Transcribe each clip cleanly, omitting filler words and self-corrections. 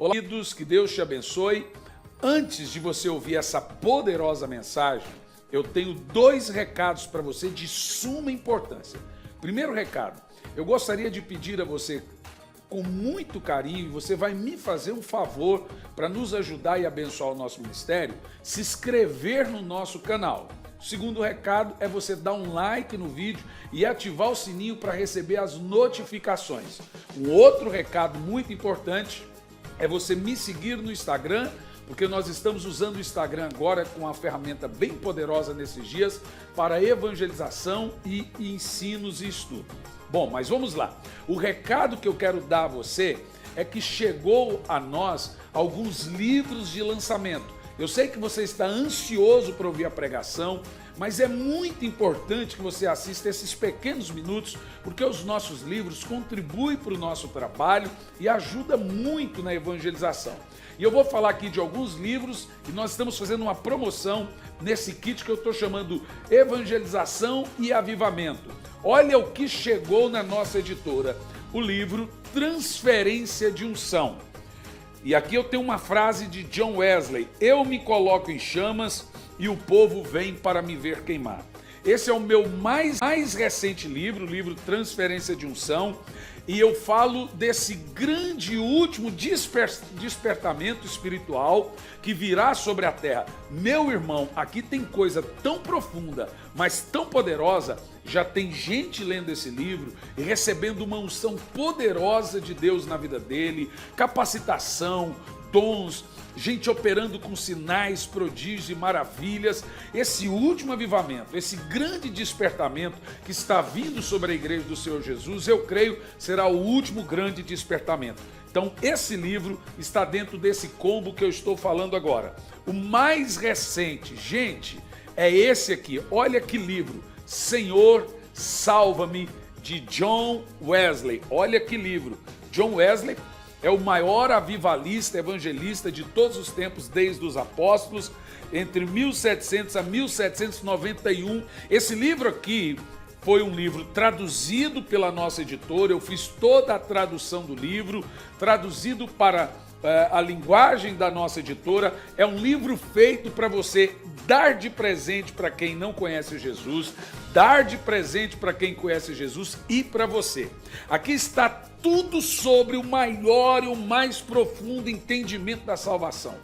Olá, queridos, que Deus te abençoe. Antes de você ouvir essa poderosa mensagem, eu tenho dois recados para você de suma importância. Primeiro recado, eu gostaria de pedir a você, com muito carinho, você vai me fazer um favor para nos ajudar e abençoar o nosso ministério, se inscrever no nosso canal. O segundo recado é você dar um like no vídeo e ativar o sininho para receber as notificações. Um outro recado muito importante é você me seguir no Instagram, porque nós estamos usando o Instagram agora com uma ferramenta bem poderosa nesses dias para evangelização e ensinos e estudo. Bom, mas vamos lá. O recado que eu quero dar a você é que chegou a nós alguns livros de lançamento. Eu sei que você está ansioso para ouvir a pregação, mas é muito importante que você assista esses pequenos minutos, porque os nossos livros contribuem para o nosso trabalho e ajudam muito na evangelização. E eu vou falar aqui de alguns livros e nós estamos fazendo uma promoção nesse kit que eu estou chamando Evangelização e Avivamento. Olha o que chegou na nossa editora, o livro Transferência de Unção. E aqui eu tenho uma frase de John Wesley: eu me coloco em chamas e o povo vem para me ver queimar. Esse é o meu mais recente livro, o livro Transferência de Unção, e eu falo desse grande e último despertamento espiritual que virá sobre a terra. Meu irmão, aqui tem coisa tão profunda, mas tão poderosa. Já tem gente lendo esse livro e recebendo uma unção poderosa de Deus na vida dele, capacitação, dons, gente operando com sinais, prodígios e maravilhas. Esse último avivamento, esse grande despertamento que está vindo sobre a igreja do Senhor Jesus, eu creio, será o último grande despertamento. Então, esse livro está dentro desse combo que eu estou falando agora. O mais recente, gente, é esse aqui. Olha que livro, Senhor, Salva-me, de John Wesley. Olha que livro. John Wesley é o maior avivalista, evangelista de todos os tempos, desde os apóstolos, entre 1700 a 1791. Esse livro aqui foi um livro traduzido pela nossa editora, eu fiz toda a tradução do livro, traduzido para a linguagem da nossa editora. É um livro feito para você dar de presente para quem não conhece Jesus, dar de presente para quem conhece Jesus e para você. Aqui está tudo sobre o maior e o mais profundo entendimento da salvação.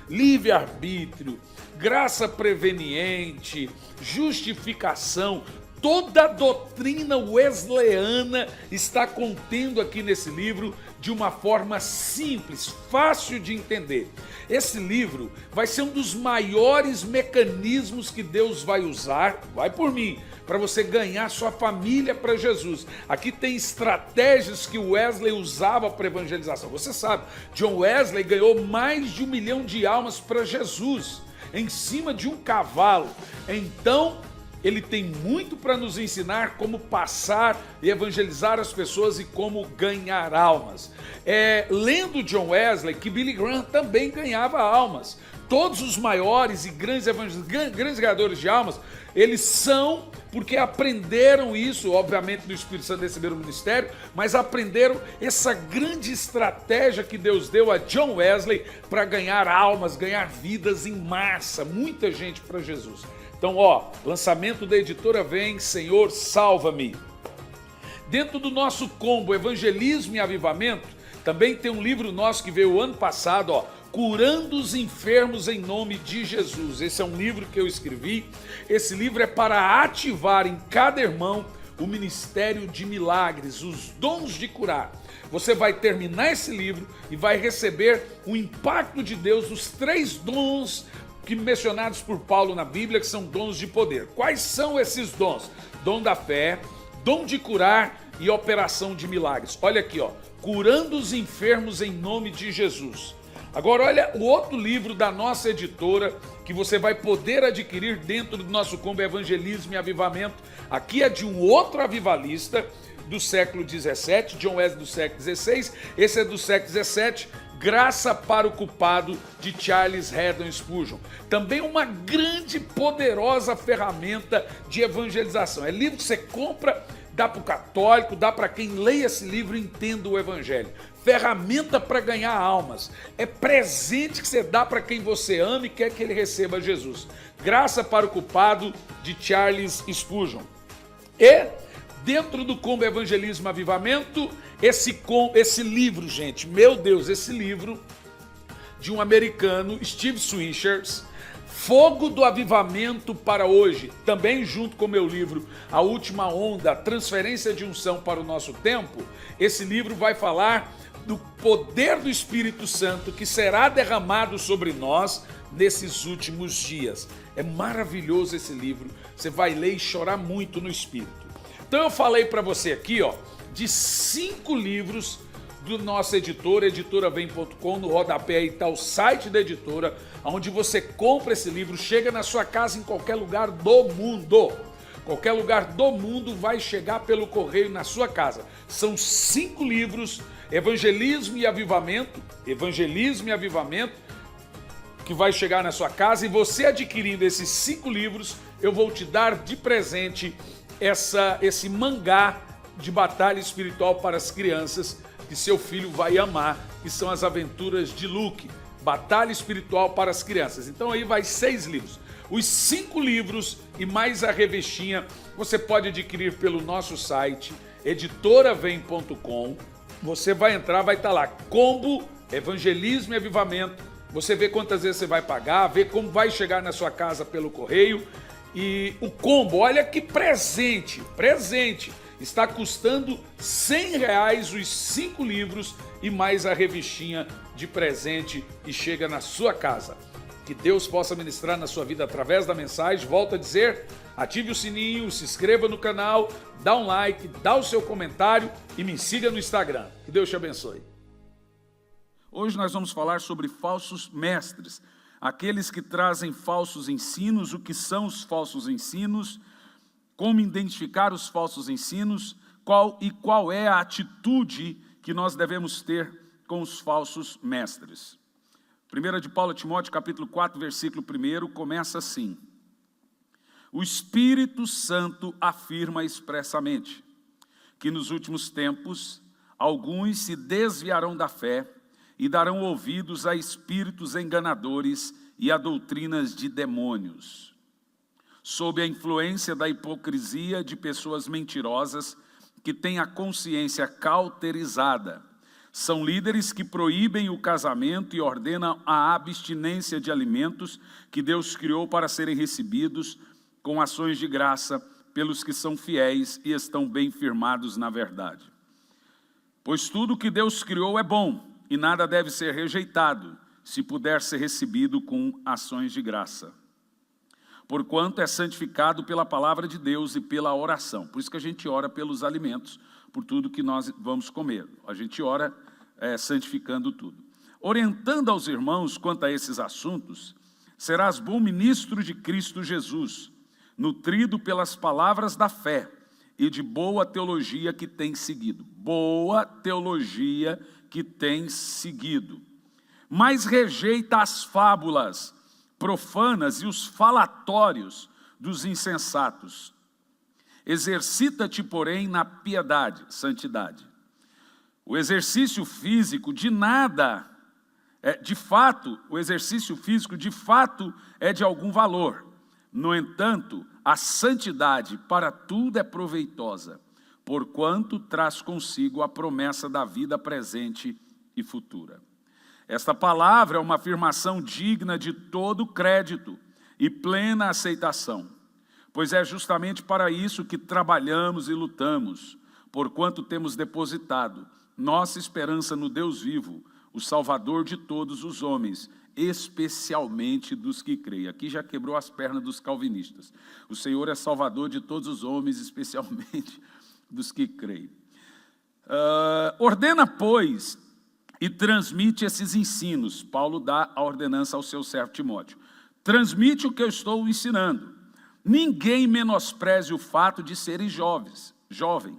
Livre-arbítrio, graça preveniente, justificação. Toda a doutrina wesleyana está contendo aqui nesse livro de uma forma simples, fácil de entender. Esse livro vai ser um dos maiores mecanismos que Deus vai usar, vai por mim, para você ganhar sua família para Jesus. Aqui tem estratégias que Wesley usava para evangelização. Você sabe, John Wesley ganhou mais de 1 milhão de almas para Jesus, em cima de um cavalo. Então, ele tem muito para nos ensinar como passar e evangelizar as pessoas e como ganhar almas. Lendo John Wesley, que Billy Graham também ganhava almas. Todos os maiores e grandes evangelistas, grandes ganhadores de almas, eles são porque aprenderam isso, obviamente do Espírito Santo receberam o ministério, mas aprenderam essa grande estratégia que Deus deu a John Wesley para ganhar almas, ganhar vidas em massa, muita gente para Jesus. Então, lançamento da editora vem, Senhor, Salva-me. Dentro do nosso combo Evangelismo e Avivamento, também tem um livro nosso que veio ano passado, Curando os Enfermos em Nome de Jesus. Esse é um livro que eu escrevi. Esse livro é para ativar em cada irmão o ministério de milagres, os dons de curar. Você vai terminar esse livro e vai receber o impacto de Deus, os 3 dons que mencionados por Paulo na Bíblia, que são dons de poder. Quais são esses dons? Dom da fé, dom de curar e operação de milagres. Olha aqui, curando os enfermos em nome de Jesus. Agora olha o outro livro da nossa editora que você vai poder adquirir dentro do nosso combo Evangelismo e Avivamento. Aqui é de um outro avivalista do século 17, John Wesley do século 16, esse é do século 17, Graça para o Culpado, de Charles Haddon Spurgeon. Também uma grande, poderosa ferramenta de evangelização. É livro que você compra, dá para o católico, dá para quem leia esse livro e entenda o evangelho. ferramenta para ganhar almas. É presente que você dá para quem você ama e quer que ele receba Jesus. Graça para o Culpado, de Charles Spurgeon. E, dentro do combo Evangelismo e Avivamento, esse livro, gente, meu Deus, esse livro de um americano, Steve Swishers, Fogo do Avivamento para Hoje, também junto com o meu livro A Última Onda, Transferência de Unção para o Nosso Tempo. Esse livro vai falar do poder do Espírito Santo que será derramado sobre nós nesses últimos dias. É maravilhoso esse livro, você vai ler e chorar muito no Espírito. Então eu falei para você aqui, ó, de 5 livros do nosso editor, editoravem.com, no rodapé aí está o site da editora, onde você compra esse livro, chega na sua casa em qualquer lugar do mundo. Qualquer lugar do mundo vai chegar pelo correio na sua casa. São 5 livros, Evangelismo e Avivamento, que vai chegar na sua casa, e você adquirindo esses 5 livros, eu vou te dar de presente esse mangá de batalha espiritual para as crianças, que seu filho vai amar, que são as aventuras de Luke, batalha espiritual para as crianças. Então aí vai 6 livros. Os 5 livros e mais a revestinha você pode adquirir pelo nosso site, editoravem.com. Você vai entrar, vai estar lá, combo, Evangelismo e Avivamento. Você vê quantas vezes você vai pagar, vê como vai chegar na sua casa pelo correio. E o combo, olha que presente, está custando R$100 os 5 livros e mais a revistinha de presente e chega na sua casa. Que Deus possa ministrar na sua vida através da mensagem. Volto a dizer, ative o sininho, se inscreva no canal, dá um like, dá o seu comentário e me siga no Instagram. Que Deus te abençoe. Hoje nós vamos falar sobre falsos mestres, aqueles que trazem falsos ensinos, o que são os falsos ensinos, como identificar os falsos ensinos, qual é a atitude que nós devemos ter com os falsos mestres. 1 de Paulo a Timóteo, capítulo 4, versículo 1, começa assim: o Espírito Santo afirma expressamente que nos últimos tempos alguns se desviarão da fé e darão ouvidos a espíritos enganadores e a doutrinas de demônios, sob a influência da hipocrisia de pessoas mentirosas que têm a consciência cauterizada. São líderes que proíbem o casamento e ordenam a abstinência de alimentos que Deus criou para serem recebidos com ações de graça pelos que são fiéis e estão bem firmados na verdade. Pois tudo que Deus criou é bom e nada deve ser rejeitado, se puder ser recebido com ações de graça. Porquanto é santificado pela palavra de Deus e pela oração. Por isso que a gente ora pelos alimentos, por tudo que nós vamos comer. A gente ora santificando tudo. Orientando aos irmãos quanto a esses assuntos, serás bom ministro de Cristo Jesus, nutrido pelas palavras da fé e de boa teologia que tem seguido. Boa teologia que tem seguido. Mas rejeita as fábulas profanas e os falatórios dos insensatos. Exercita-te, porém, na piedade, santidade. O exercício físico o exercício físico de fato é de algum valor. No entanto, a santidade para tudo é proveitosa, porquanto traz consigo a promessa da vida presente e futura. Esta palavra é uma afirmação digna de todo crédito e plena aceitação, pois é justamente para isso que trabalhamos e lutamos, porquanto temos depositado nossa esperança no Deus vivo, o Salvador de todos os homens, especialmente dos que creem. Aqui já quebrou as pernas dos calvinistas. O Senhor é Salvador de todos os homens, especialmente dos que creem. Ordena, pois, e transmite esses ensinos. Paulo dá a ordenança ao seu servo Timóteo. Transmite o que eu estou ensinando. Ninguém menospreze o fato de serem jovem,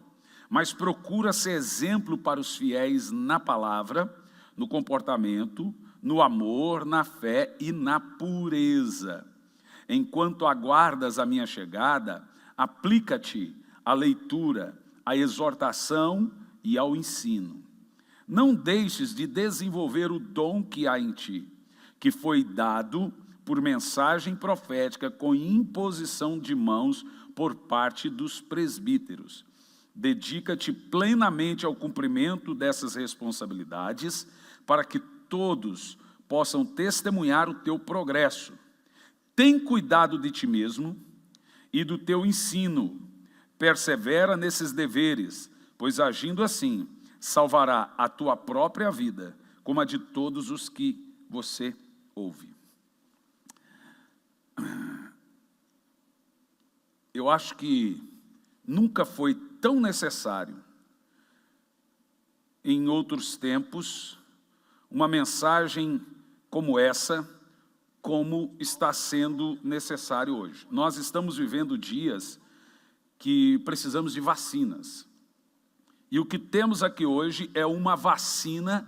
mas procura ser exemplo para os fiéis na palavra, no comportamento, no amor, na fé e na pureza. Enquanto aguardas a minha chegada, aplica-te à leitura, à exortação e ao ensino. não deixes de desenvolver o dom que há em ti, que foi dado por mensagem profética com imposição de mãos por parte dos presbíteros. Dedica-te plenamente ao cumprimento dessas responsabilidades, para que todos possam testemunhar o teu progresso. Tem cuidado de ti mesmo e do teu ensino. Persevera nesses deveres, pois agindo assim, salvará a tua própria vida, como a de todos os que você ouve. Eu acho que nunca foi tão necessário, em outros tempos, uma mensagem como essa, como está sendo necessário hoje. Nós estamos vivendo dias que precisamos de vacinas. E o que temos aqui hoje é uma vacina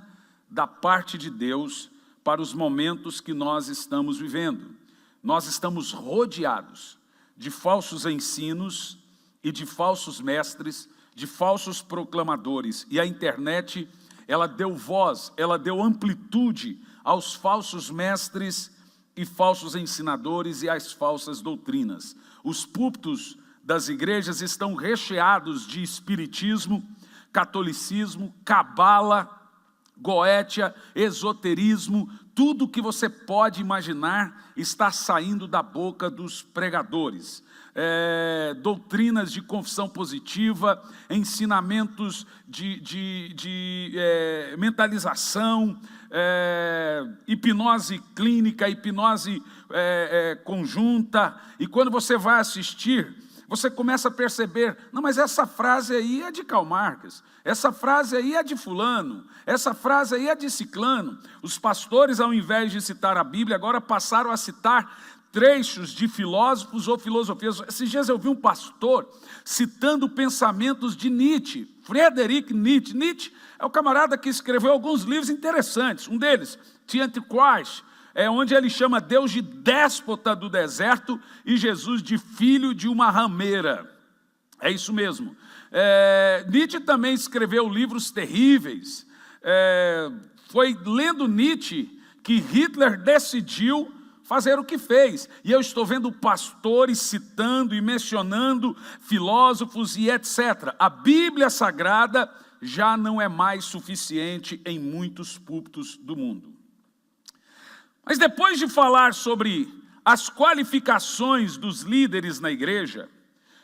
da parte de Deus para os momentos que nós estamos vivendo. Nós estamos rodeados de falsos ensinos e de falsos mestres, de falsos proclamadores. E a internet, ela deu voz, ela deu amplitude aos falsos mestres e falsos ensinadores e às falsas doutrinas. Os púlpitos das igrejas estão recheados de espiritismo, catolicismo, cabala, goétia, esoterismo, tudo que você pode imaginar está saindo da boca dos pregadores. Doutrinas de confissão positiva, ensinamentos de mentalização, hipnose clínica, hipnose conjunta, e quando você vai assistir, você começa a perceber, não, mas essa frase aí é de Karl Marx, essa frase aí é de fulano, essa frase aí é de ciclano. Os pastores, ao invés de citar a Bíblia, agora passaram a citar trechos de filósofos ou filosofias. Esses dias eu vi um pastor citando pensamentos de Nietzsche, Friedrich Nietzsche. Nietzsche é o camarada que escreveu alguns livros interessantes, um deles, The Antichrist, onde ele chama Deus de déspota do deserto e Jesus de filho de uma rameira. É isso mesmo. Nietzsche também escreveu livros terríveis. Foi lendo Nietzsche que Hitler decidiu fazer o que fez. E eu estou vendo pastores citando e mencionando filósofos e etc. A Bíblia Sagrada já não é mais suficiente em muitos púlpitos do mundo. Mas depois de falar sobre as qualificações dos líderes na igreja,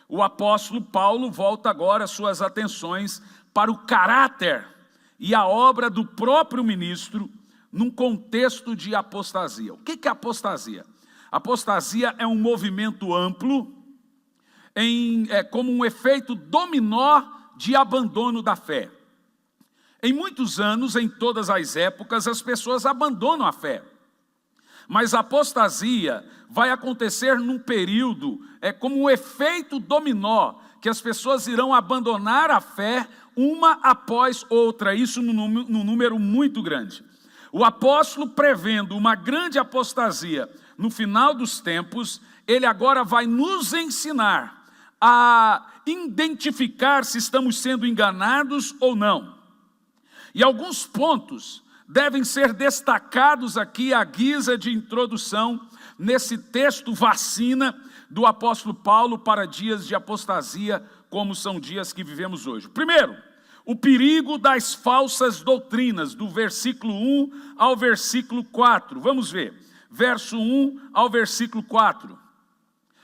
o apóstolo Paulo volta agora suas atenções para o caráter e a obra do próprio ministro num contexto de apostasia. O que é apostasia? Apostasia é um movimento amplo, como um efeito dominó de abandono da fé. Em muitos anos, em todas as épocas, as pessoas abandonam a fé. Mas a apostasia vai acontecer num período, como um efeito dominó, que as pessoas irão abandonar a fé uma após outra, isso num número muito grande. O apóstolo, prevendo uma grande apostasia no final dos tempos, ele agora vai nos ensinar a identificar se estamos sendo enganados ou não. E alguns pontos devem ser destacados aqui à guisa de introdução nesse texto vacina do apóstolo Paulo para dias de apostasia, como são dias que vivemos hoje. Primeiro, o perigo das falsas doutrinas, do versículo 1 ao versículo 4. Vamos ver, verso 1 ao versículo 4.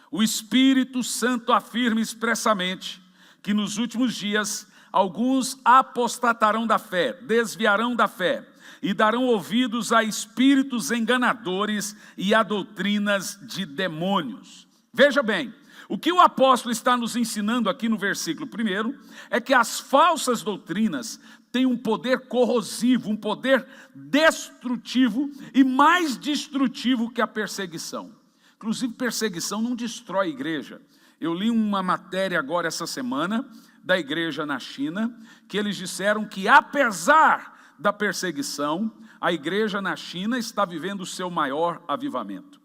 O Espírito Santo afirma expressamente que nos últimos dias alguns apostatarão da fé, desviarão da fé, e darão ouvidos a espíritos enganadores e a doutrinas de demônios. Veja bem, o que o apóstolo está nos ensinando aqui no versículo 1 é que as falsas doutrinas têm um poder corrosivo, um poder destrutivo e mais destrutivo que a perseguição. Inclusive, perseguição não destrói a igreja. Eu li uma matéria agora essa semana da igreja na China, que eles disseram que apesar da perseguição, a igreja na China está vivendo o seu maior avivamento.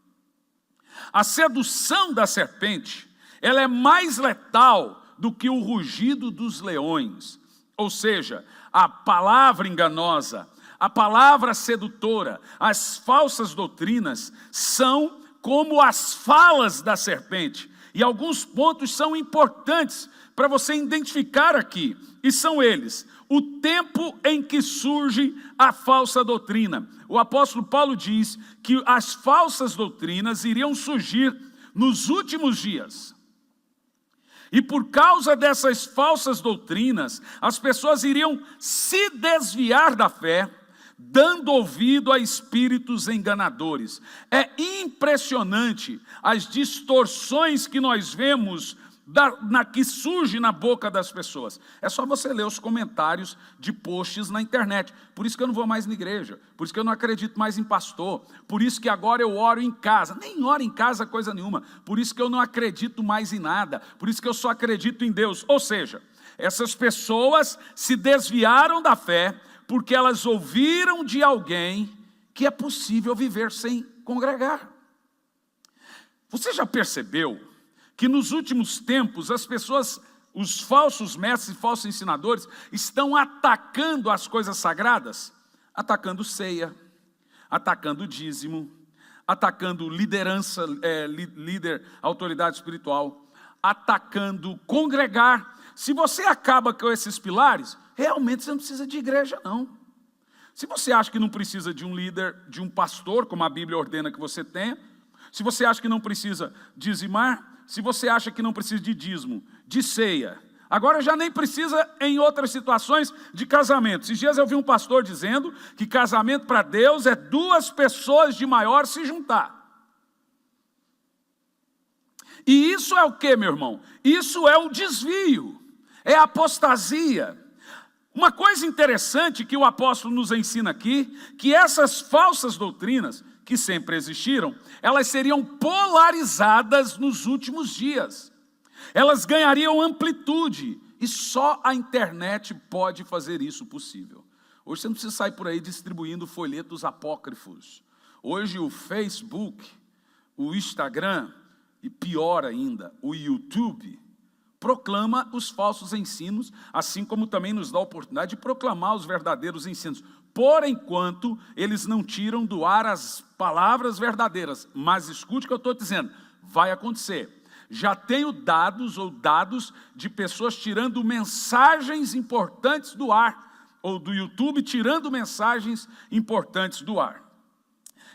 A sedução da serpente, ela é mais letal do que o rugido dos leões. ou seja, a palavra enganosa, a palavra sedutora, as falsas doutrinas são como as falas da serpente. E alguns pontos são importantes para você identificar aqui, e são eles: o tempo em que surge a falsa doutrina. O apóstolo Paulo diz que as falsas doutrinas iriam surgir nos últimos dias. E por causa dessas falsas doutrinas, as pessoas iriam se desviar da fé, dando ouvido a espíritos enganadores. É impressionante as distorções que nós vemos que surge na boca das pessoas. É só você ler os comentários de posts na internet. Por isso que eu não vou mais na igreja, por isso que eu não acredito mais em pastor, por isso que agora eu oro em casa. Nem oro em casa coisa nenhuma. Por isso que eu não acredito mais em nada, por isso que eu só acredito em Deus. Ou seja, essas pessoas se desviaram da fé porque elas ouviram de alguém que é possível viver sem congregar. Você já percebeu que nos últimos tempos as pessoas, os falsos mestres e falsos ensinadores, estão atacando as coisas sagradas? Atacando ceia, atacando dízimo, atacando liderança, líder, autoridade espiritual, atacando congregar. Se você acaba com esses pilares, realmente você não precisa de igreja, não. Se você acha que não precisa de um líder, de um pastor, como a Bíblia ordena que você tenha, se você acha que não precisa dizimar, se você acha que não precisa de dízimo, de ceia, agora já nem precisa em outras situações de casamento. Esses dias eu vi um pastor dizendo que casamento para Deus é 2 pessoas de maior se juntar. E isso é o que, meu irmão? Isso é o desvio, é a apostasia. Uma coisa interessante que o apóstolo nos ensina aqui, que essas falsas doutrinas, que sempre existiram, elas seriam polarizadas nos últimos dias. Elas ganhariam amplitude, e só a internet pode fazer isso possível. Hoje você não precisa sair por aí distribuindo folhetos apócrifos. Hoje o Facebook, o Instagram, e pior ainda, o YouTube, proclama os falsos ensinos, assim como também nos dá a oportunidade de proclamar os verdadeiros ensinos. Por enquanto, eles não tiram do ar as palavras verdadeiras, mas escute o que eu estou dizendo, vai acontecer. Já tenho dados de pessoas tirando mensagens importantes do ar, ou do YouTube tirando mensagens importantes do ar.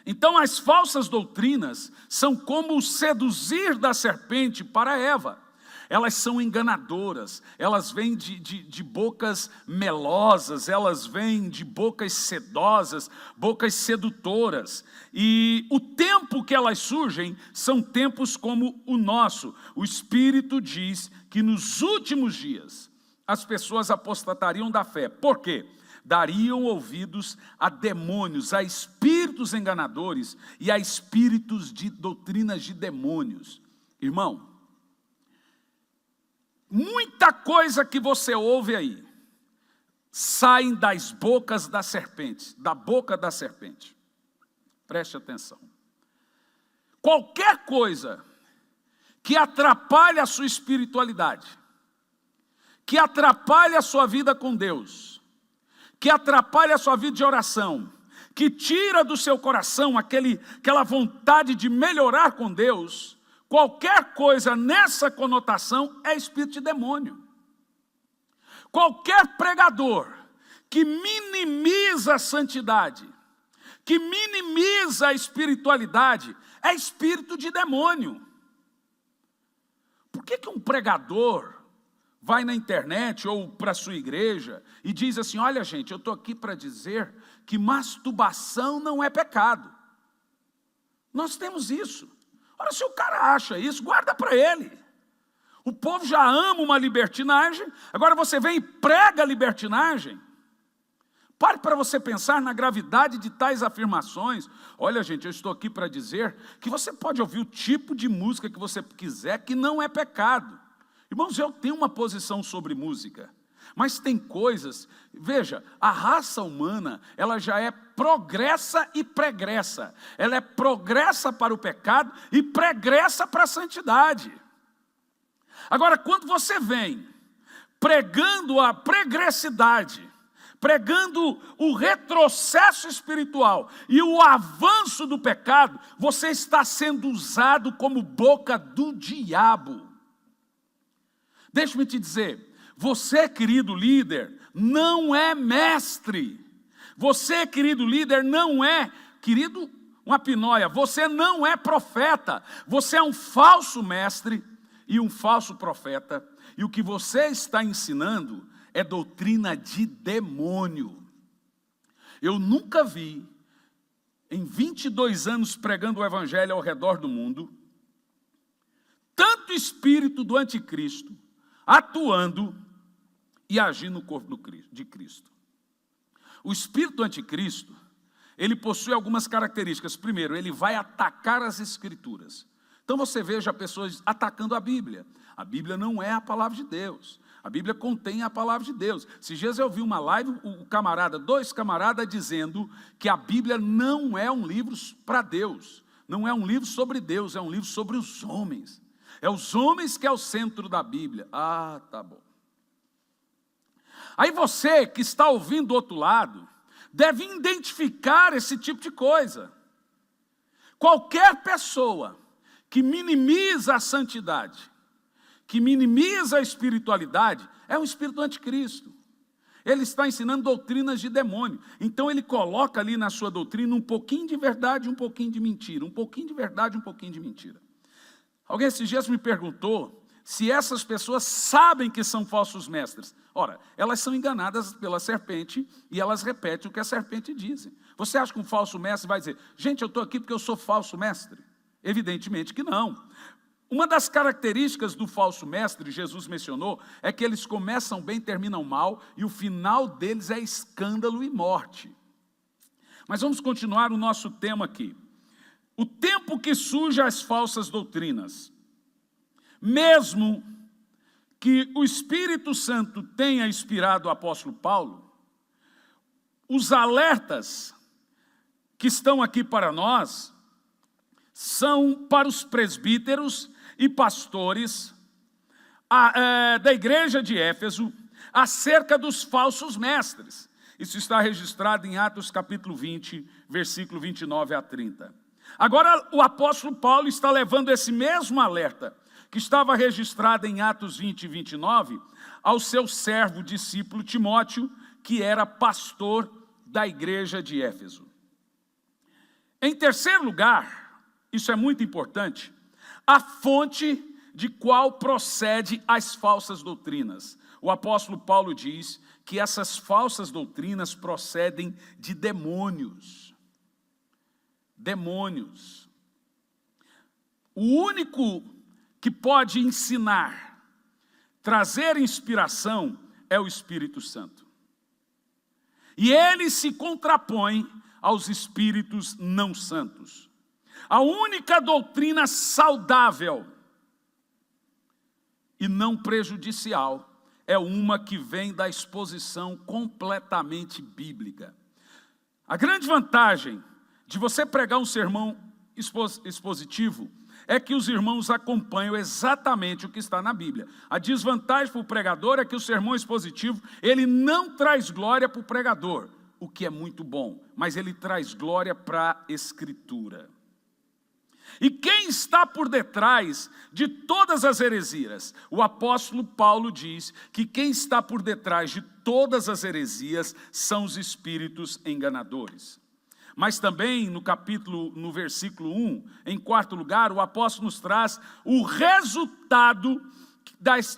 Então, as falsas doutrinas são como o seduzir da serpente para Eva. Elas são enganadoras, elas vêm de bocas melosas, elas vêm de bocas sedosas, bocas sedutoras. E o tempo que elas surgem são tempos como o nosso. O Espírito diz que nos últimos dias as pessoas apostatariam da fé. Por quê? Dariam ouvidos a demônios, a espíritos enganadores e a espíritos de doutrinas de demônios. Irmão, muita coisa que você ouve aí, saem das bocas da serpente, da boca da serpente. Preste atenção. Qualquer coisa que atrapalhe a sua espiritualidade, que atrapalhe a sua vida com Deus, que atrapalha a sua vida de oração, que tira do seu coração aquela vontade de melhorar com Deus, qualquer coisa nessa conotação é espírito de demônio. Qualquer pregador que minimiza a santidade, que minimiza a espiritualidade, é espírito de demônio. Por que um pregador vai na internet ou para a sua igreja e diz assim: olha gente, eu estou aqui para dizer que masturbação não é pecado? Nós temos isso. Ora, se o cara acha isso, guarda para ele. O povo já ama uma libertinagem, agora você vem e prega a libertinagem. Pare para você pensar na gravidade de tais afirmações. Olha gente, eu estou aqui para dizer que você pode ouvir o tipo de música que você quiser, que não é pecado. Irmãos, eu tenho uma posição sobre música, mas tem coisas, veja, a raça humana, ela já é progressa e pregressa. Ela é progressa para o pecado e pregressa para a santidade. Agora, quando você vem pregando a pregressidade, pregando o retrocesso espiritual e o avanço do pecado, você está sendo usado como boca do diabo. Deixe-me te dizer, você, querido líder, não é mestre. Você, querido líder, não é, querido, uma pinóia, você não é profeta. Você é um falso mestre e um falso profeta. E o que você está ensinando é doutrina de demônio. Eu nunca vi, em 22 anos pregando o evangelho ao redor do mundo, tanto espírito do anticristo atuando e agindo no corpo de Cristo. O espírito do anticristo, ele possui algumas características. Primeiro, ele vai atacar as escrituras. Então você veja pessoas atacando a Bíblia. A Bíblia não é a palavra de Deus. A Bíblia contém a palavra de Deus. Esses dias eu vi uma live, dois camaradas dizendo que a Bíblia não é um livro para Deus. Não é um livro sobre Deus, é um livro sobre os homens. É os homens que é o centro da Bíblia. Ah, tá bom. Aí você que está ouvindo do outro lado, deve identificar esse tipo de coisa. Qualquer pessoa que minimiza a santidade, que minimiza a espiritualidade, é um espírito do anticristo. Ele está ensinando doutrinas de demônio. Então ele coloca ali na sua doutrina um pouquinho de verdade e um pouquinho de mentira. Um pouquinho de verdade e um pouquinho de mentira. Alguém esses dias me perguntou se essas pessoas sabem que são falsos mestres. Ora, elas são enganadas pela serpente e elas repetem o que a serpente diz. Você acha que um falso mestre vai dizer, gente, eu estou aqui porque eu sou falso mestre? Evidentemente que não. Uma das características do falso mestre, Jesus mencionou, é que eles começam bem, terminam mal, e o final deles é escândalo e morte. Mas vamos continuar o nosso tema aqui. O tempo que surge as falsas doutrinas. Mesmo que o Espírito Santo tenha inspirado o apóstolo Paulo, os alertas que estão aqui para nós são para os presbíteros e pastores da igreja de Éfeso acerca dos falsos mestres. Isso está registrado em Atos capítulo 20, versículo 29 a 30. Agora o apóstolo Paulo está levando esse mesmo alerta que estava registrado em Atos 20 e 29 ao seu servo discípulo Timóteo, que era pastor da igreja de Éfeso. Em terceiro lugar, isso é muito importante, a fonte de qual procede as falsas doutrinas. O apóstolo Paulo diz que essas falsas doutrinas procedem de demônios. Demônios. O único que pode ensinar, trazer inspiração, é o Espírito Santo. E ele se contrapõe aos espíritos não santos. A única doutrina saudável e não prejudicial é uma que vem da exposição completamente bíblica. A grande vantagem de você pregar um sermão expositivo é que os irmãos acompanham exatamente o que está na Bíblia. A desvantagem para o pregador é que o sermão expositivo, ele não traz glória para o pregador, o que é muito bom, mas ele traz glória para a Escritura. E quem está por detrás de todas as heresias? O apóstolo Paulo diz que quem está por detrás de todas as heresias são os espíritos enganadores. Mas também no versículo 1, em quarto lugar, o apóstolo nos traz o resultado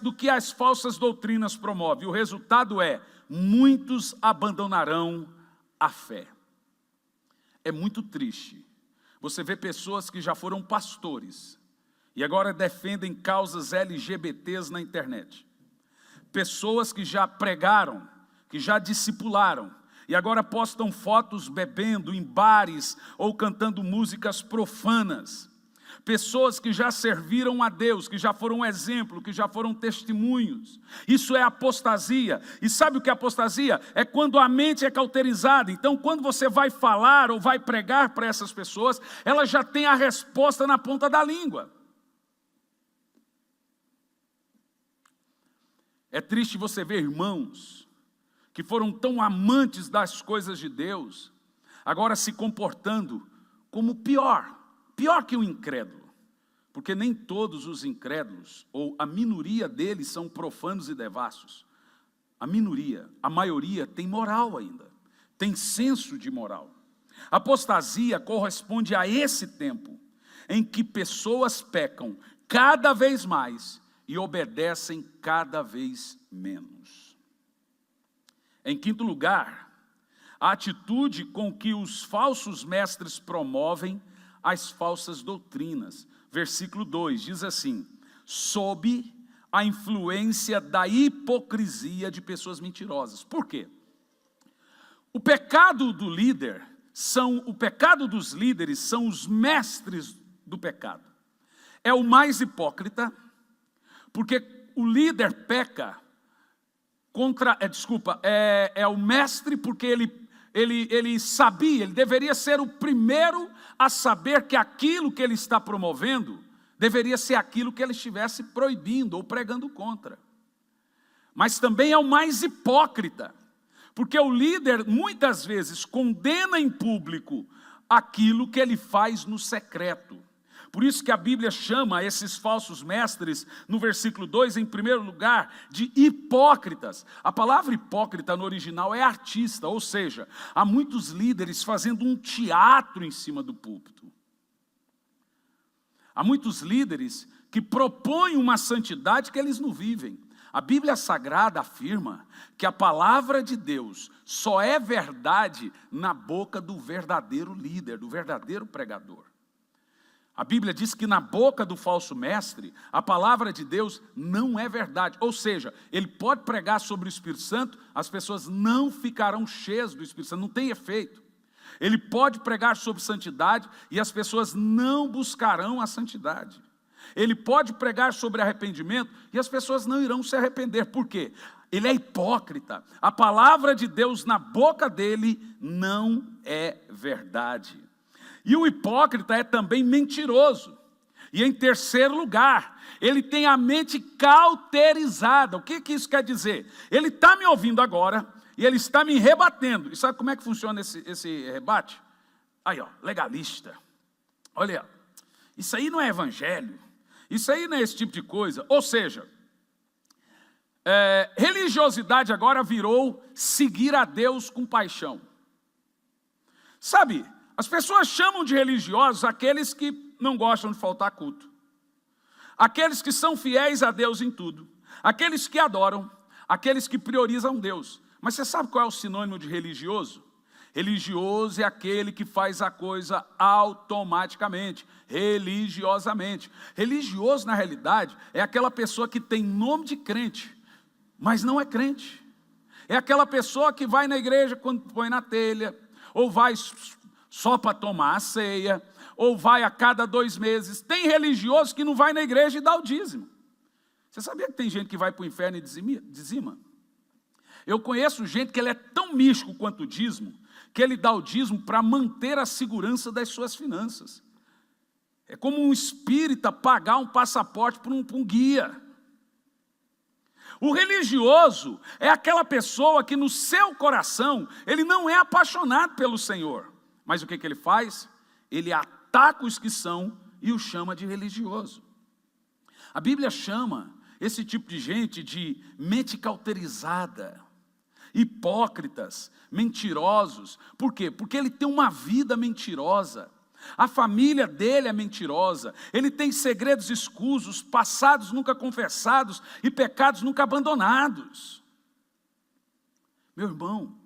do que as falsas doutrinas promovem. O resultado é, muitos abandonarão a fé. É muito triste. Você vê pessoas que já foram pastores e agora defendem causas LGBTs na internet. Pessoas que já pregaram, que já discipularam e agora postam fotos bebendo em bares ou cantando músicas profanas. Pessoas que já serviram a Deus, que já foram exemplo, que já foram testemunhos. Isso é apostasia. E sabe o que é apostasia? É quando a mente é cauterizada. Então, quando você vai falar ou vai pregar para essas pessoas, elas já têm a resposta na ponta da língua. É triste você ver irmãos que foram tão amantes das coisas de Deus, agora se comportando como pior que o incrédulo. Porque nem todos os incrédulos, ou a minoria deles, são profanos e devassos. A maioria tem moral ainda, tem senso de moral. Apostasia corresponde a esse tempo em que pessoas pecam cada vez mais e obedecem cada vez menos. Em quinto lugar, a atitude com que os falsos mestres promovem as falsas doutrinas. Versículo 2 diz assim: sob a influência da hipocrisia de pessoas mentirosas. Por quê? O pecado dos líderes são os mestres do pecado. É o mais hipócrita, porque o líder peca é o mestre porque ele sabia, ele deveria ser o primeiro a saber que aquilo que ele está promovendo deveria ser aquilo que ele estivesse proibindo ou pregando contra. Mas também é o mais hipócrita, porque o líder muitas vezes condena em público aquilo que ele faz no secreto. Por isso que a Bíblia chama esses falsos mestres, no versículo 2, em primeiro lugar, de hipócritas. A palavra hipócrita no original é artista, ou seja, há muitos líderes fazendo um teatro em cima do púlpito. Há muitos líderes que propõem uma santidade que eles não vivem. A Bíblia Sagrada afirma que a palavra de Deus só é verdade na boca do verdadeiro líder, do verdadeiro pregador. A Bíblia diz que na boca do falso mestre, a palavra de Deus não é verdade. Ou seja, ele pode pregar sobre o Espírito Santo, as pessoas não ficarão cheias do Espírito Santo, não tem efeito. Ele pode pregar sobre santidade e as pessoas não buscarão a santidade. Ele pode pregar sobre arrependimento e as pessoas não irão se arrepender. Por quê? Ele é hipócrita. A palavra de Deus na boca dele não é verdade. E o hipócrita é também mentiroso. E em terceiro lugar, ele tem a mente cauterizada. O que isso quer dizer? Ele está me ouvindo agora e ele está me rebatendo. E sabe como é que funciona esse rebate? Aí, legalista. Olha, isso aí não é evangelho. Isso aí não é esse tipo de coisa. Ou seja, religiosidade agora virou seguir a Deus com paixão. Sabe, as pessoas chamam de religiosos aqueles que não gostam de faltar culto. Aqueles que são fiéis a Deus em tudo. Aqueles que adoram. Aqueles que priorizam Deus. Mas você sabe qual é o sinônimo de religioso? Religioso é aquele que faz a coisa automaticamente, religiosamente. Religioso, na realidade, é aquela pessoa que tem nome de crente, mas não é crente. É aquela pessoa que vai na igreja quando põe na telha, ou vai só para tomar a ceia, ou vai a cada 2 meses. Tem religioso que não vai na igreja e dá o dízimo. Você sabia que tem gente que vai para o inferno e dizima? Eu conheço gente que ele é tão místico quanto o dízimo, que ele dá o dízimo para manter a segurança das suas finanças. É como um espírita pagar um passaporte para um guia. O religioso é aquela pessoa que no seu coração, ele não é apaixonado pelo Senhor. Mas o que ele faz? Ele ataca os que são e o chama de religioso. A Bíblia chama esse tipo de gente de mente cauterizada, hipócritas, mentirosos. Por quê? Porque ele tem uma vida mentirosa. A família dele é mentirosa. Ele tem segredos escusos, passados nunca confessados e pecados nunca abandonados. Meu irmão,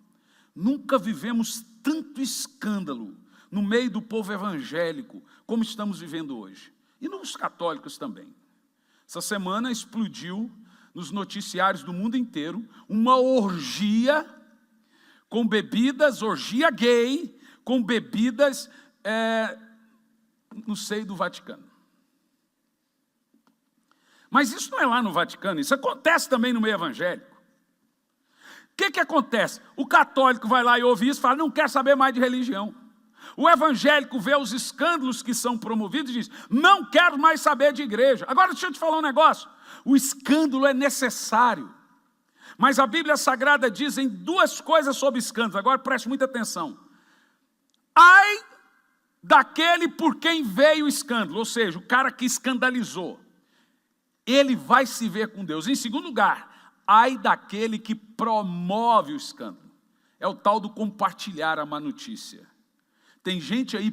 nunca vivemos tanto escândalo no meio do povo evangélico como estamos vivendo hoje. E nos católicos também. Essa semana explodiu nos noticiários do mundo inteiro uma orgia com bebidas, orgia gay, com bebidas no seio do Vaticano. Mas isso não é lá no Vaticano, isso acontece também no meio evangélico. O que acontece? O católico vai lá e ouve isso e fala, não quer saber mais de religião. O evangélico vê os escândalos que são promovidos e diz, não quero mais saber de igreja. Agora deixa eu te falar um negócio, o escândalo é necessário. Mas a Bíblia Sagrada diz em duas coisas sobre escândalos. Agora preste muita atenção. Ai daquele por quem veio o escândalo, ou seja, o cara que escandalizou. Ele vai se ver com Deus. Em segundo lugar, ai daquele que promove o escândalo. É o tal do compartilhar a má notícia. Tem gente aí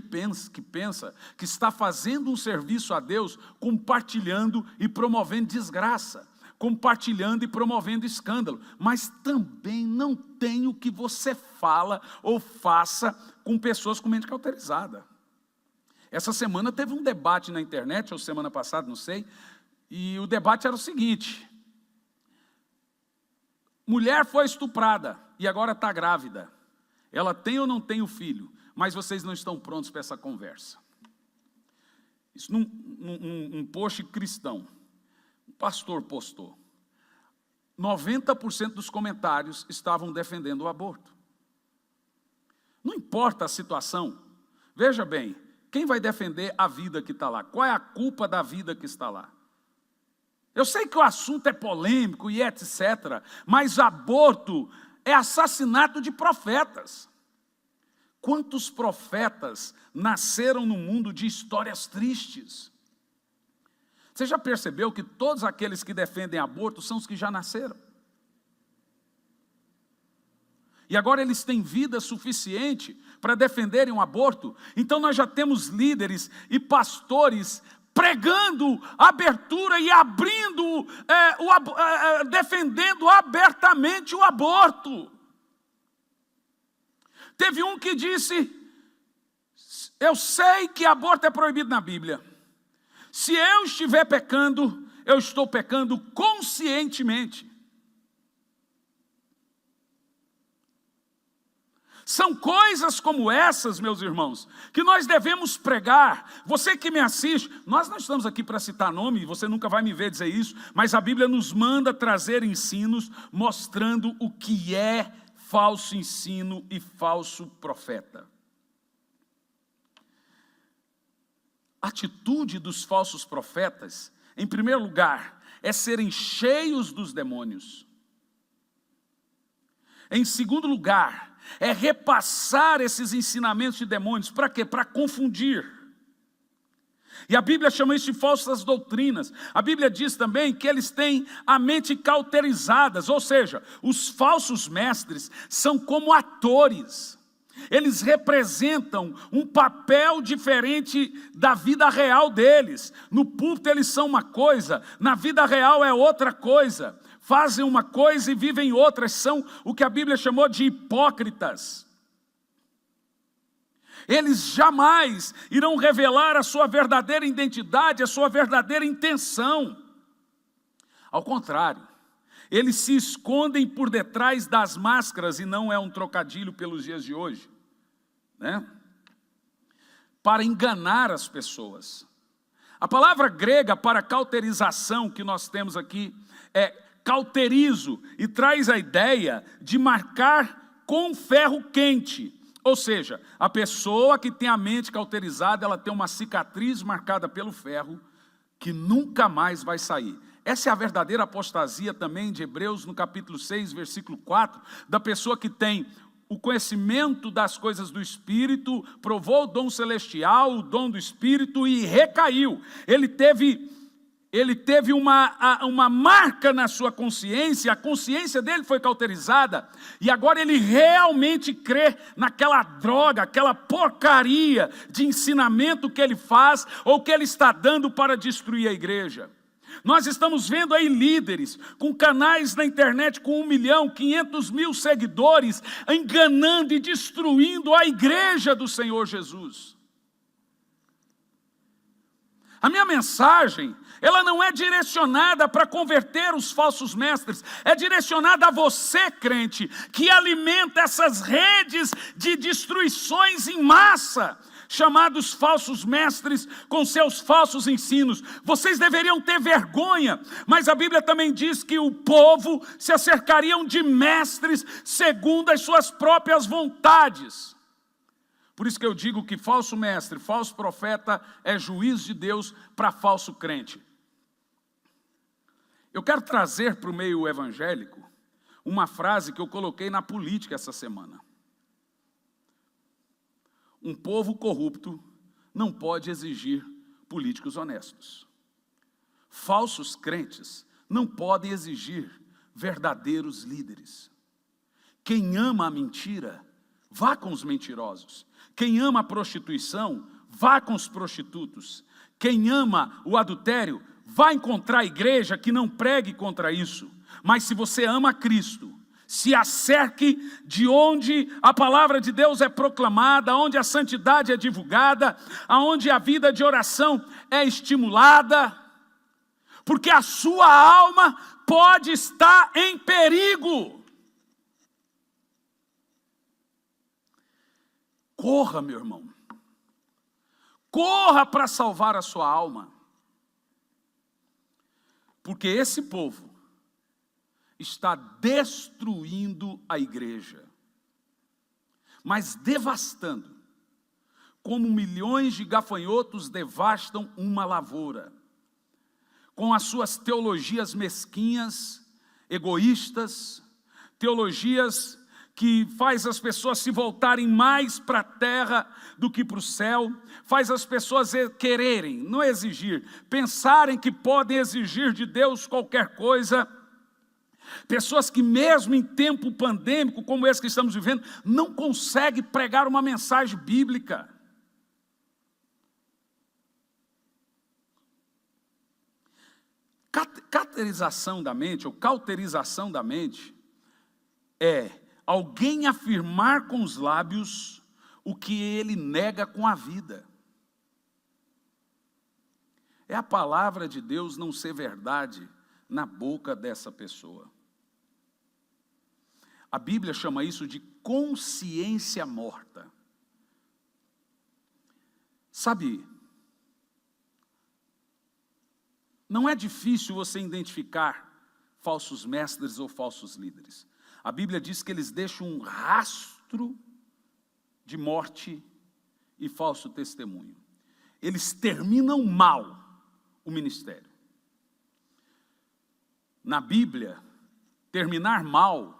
que pensa que está fazendo um serviço a Deus compartilhando e promovendo desgraça, compartilhando e promovendo escândalo, mas também não tem o que você fala ou faça com pessoas com mente cauterizada. Essa semana teve um debate na internet, ou semana passada, não sei, e o debate era o seguinte: mulher foi estuprada e agora está grávida. Ela tem ou não tem o filho? Mas vocês não estão prontos para essa conversa. Isso num post cristão. Um pastor postou. 90% dos comentários estavam defendendo o aborto. Não importa a situação. Veja bem, quem vai defender a vida que está lá? Qual é a culpa da vida que está lá? Eu sei que o assunto é polêmico e etc., mas aborto é assassinato de profetas. Quantos profetas nasceram no mundo de histórias tristes? Você já percebeu que todos aqueles que defendem aborto são os que já nasceram? E agora eles têm vida suficiente para defenderem um aborto? Então nós já temos líderes e pastores pregando abertura e abrindo, defendendo abertamente o aborto. Teve um que disse: eu sei que aborto é proibido na Bíblia. Se eu estiver pecando, eu estou pecando conscientemente. São coisas como essas, meus irmãos, que nós devemos pregar. Você que me assiste, nós não estamos aqui para citar nome, você nunca vai me ver dizer isso, mas a Bíblia nos manda trazer ensinos mostrando o que é falso ensino e falso profeta. A atitude dos falsos profetas, em primeiro lugar, é serem cheios dos demônios. Em segundo lugar, é repassar esses ensinamentos de demônios. Para quê? Para confundir. E a Bíblia chama isso de falsas doutrinas. A Bíblia diz também que eles têm a mente cauterizadas, ou seja, os falsos mestres são como atores. Eles representam um papel diferente da vida real deles. No púlpito eles são uma coisa, na vida real é outra coisa. Fazem uma coisa e vivem outra, são o que a Bíblia chamou de hipócritas. Eles jamais irão revelar a sua verdadeira identidade, a sua verdadeira intenção. Ao contrário, eles se escondem por detrás das máscaras, e não é um trocadilho pelos dias de hoje, né? Para enganar as pessoas. A palavra grega para cauterização que nós temos aqui é cauterizo, e traz a ideia de marcar com ferro quente. Ou seja, a pessoa que tem a mente cauterizada, ela tem uma cicatriz marcada pelo ferro, que nunca mais vai sair. Essa é a verdadeira apostasia também de Hebreus, no capítulo 6, versículo 4, da pessoa que tem o conhecimento das coisas do Espírito, provou o dom celestial, o dom do Espírito e recaiu. Ele teve uma marca na sua consciência, a consciência dele foi cauterizada, e agora ele realmente crê naquela droga, aquela porcaria de ensinamento que ele faz, ou que ele está dando para destruir a igreja. Nós estamos vendo aí líderes com canais na internet com 1.500.000 seguidores, enganando e destruindo a igreja do Senhor Jesus. A minha mensagem, ela não é direcionada para converter os falsos mestres, é direcionada a você, crente, que alimenta essas redes de destruições em massa, chamados falsos mestres com seus falsos ensinos. Vocês deveriam ter vergonha, mas a Bíblia também diz que o povo se acercariam de mestres segundo as suas próprias vontades. Por isso que eu digo que falso mestre, falso profeta é juízo de Deus para falso crente. Eu quero trazer para o meio evangélico uma frase que eu coloquei na política essa semana. Um povo corrupto não pode exigir políticos honestos. Falsos crentes não podem exigir verdadeiros líderes. Quem ama a mentira, vá com os mentirosos. Quem ama a prostituição, vá com os prostitutos. Quem ama o adultério, vá encontrar a igreja que não pregue contra isso. Mas se você ama Cristo, se acerque de onde a palavra de Deus é proclamada, onde a santidade é divulgada, aonde a vida de oração é estimulada, porque a sua alma pode estar em perigo. Corra, meu irmão. Corra para salvar a sua alma. Porque esse povo está destruindo a igreja, mas devastando, como milhões de gafanhotos devastam uma lavoura, com as suas teologias mesquinhas, egoístas, teologias que faz as pessoas se voltarem mais para a terra do que para o céu, faz as pessoas quererem, não exigir, pensarem que podem exigir de Deus qualquer coisa. Pessoas que mesmo em tempo pandêmico como esse que estamos vivendo, não conseguem pregar uma mensagem bíblica. Caterização da mente, ou cauterização da mente, é alguém afirmar com os lábios o que ele nega com a vida. É a palavra de Deus não ser verdade na boca dessa pessoa. A Bíblia chama isso de consciência morta. Sabe, não é difícil você identificar falsos mestres ou falsos líderes. A Bíblia diz que eles deixam um rastro de morte e falso testemunho. Eles terminam mal o ministério. Na Bíblia, terminar mal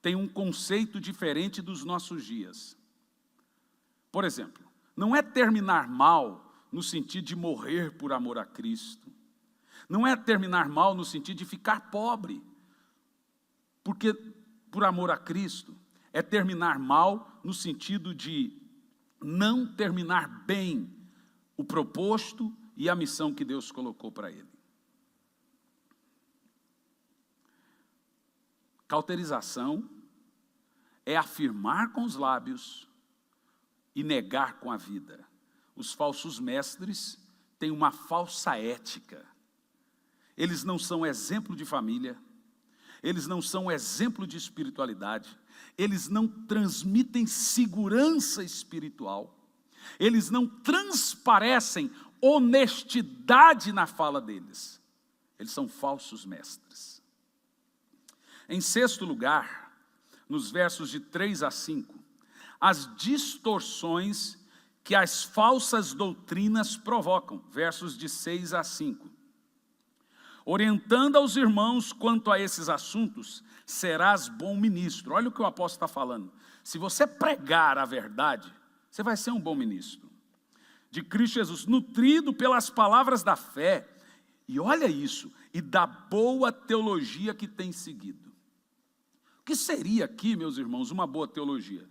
tem um conceito diferente dos nossos dias. Por exemplo, não é terminar mal no sentido de morrer por amor a Cristo. Não é terminar mal no sentido de ficar pobre, porque por amor a Cristo. É terminar mal no sentido de não terminar bem o proposto e a missão que Deus colocou para ele. Cauterização é afirmar com os lábios e negar com a vida. Os falsos mestres têm uma falsa ética. Eles não são exemplo de família, eles não são exemplo de espiritualidade, eles não transmitem segurança espiritual, eles não transparecem honestidade na fala deles. Eles são falsos mestres. Em sexto lugar, nos versos de 3 a 5, as distorções que as falsas doutrinas provocam, versos de 6 a 5. Orientando aos irmãos quanto a esses assuntos, serás bom ministro. Olha o que o apóstolo está falando. Se você pregar a verdade, você vai ser um bom ministro de Cristo Jesus, nutrido pelas palavras da fé, e olha isso, e da boa teologia que tem seguido. O que seria aqui, meus irmãos, uma boa teologia?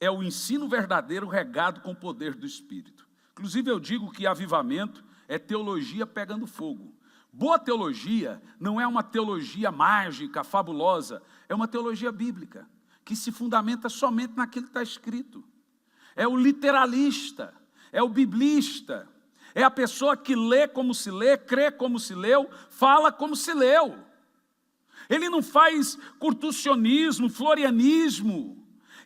É o ensino verdadeiro regado com o poder do Espírito. Inclusive eu digo que avivamento é teologia pegando fogo. Boa teologia não é uma teologia mágica, fabulosa, é uma teologia bíblica, que se fundamenta somente naquilo que está escrito. É o literalista, é o biblista, é a pessoa que lê como se lê, crê como se leu, fala como se leu. Ele não faz curtucionismo, florianismo.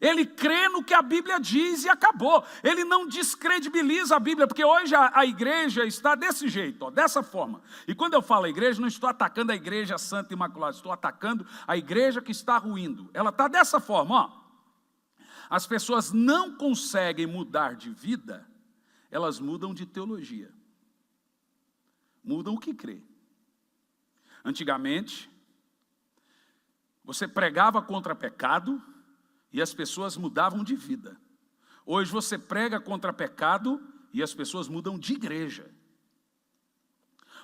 Ele crê no que a Bíblia diz e acabou. Ele não descredibiliza a Bíblia, porque hoje a igreja está desse jeito, ó, dessa forma. E quando eu falo a igreja, não estou atacando a igreja santa e imaculada, estou atacando a igreja que está ruindo. Ela está dessa forma, ó. As pessoas não conseguem mudar de vida, elas mudam de teologia. Mudam o que crê. Antigamente, você pregava contra pecado e as pessoas mudavam de vida. Hoje você prega contra pecado e as pessoas mudam de igreja.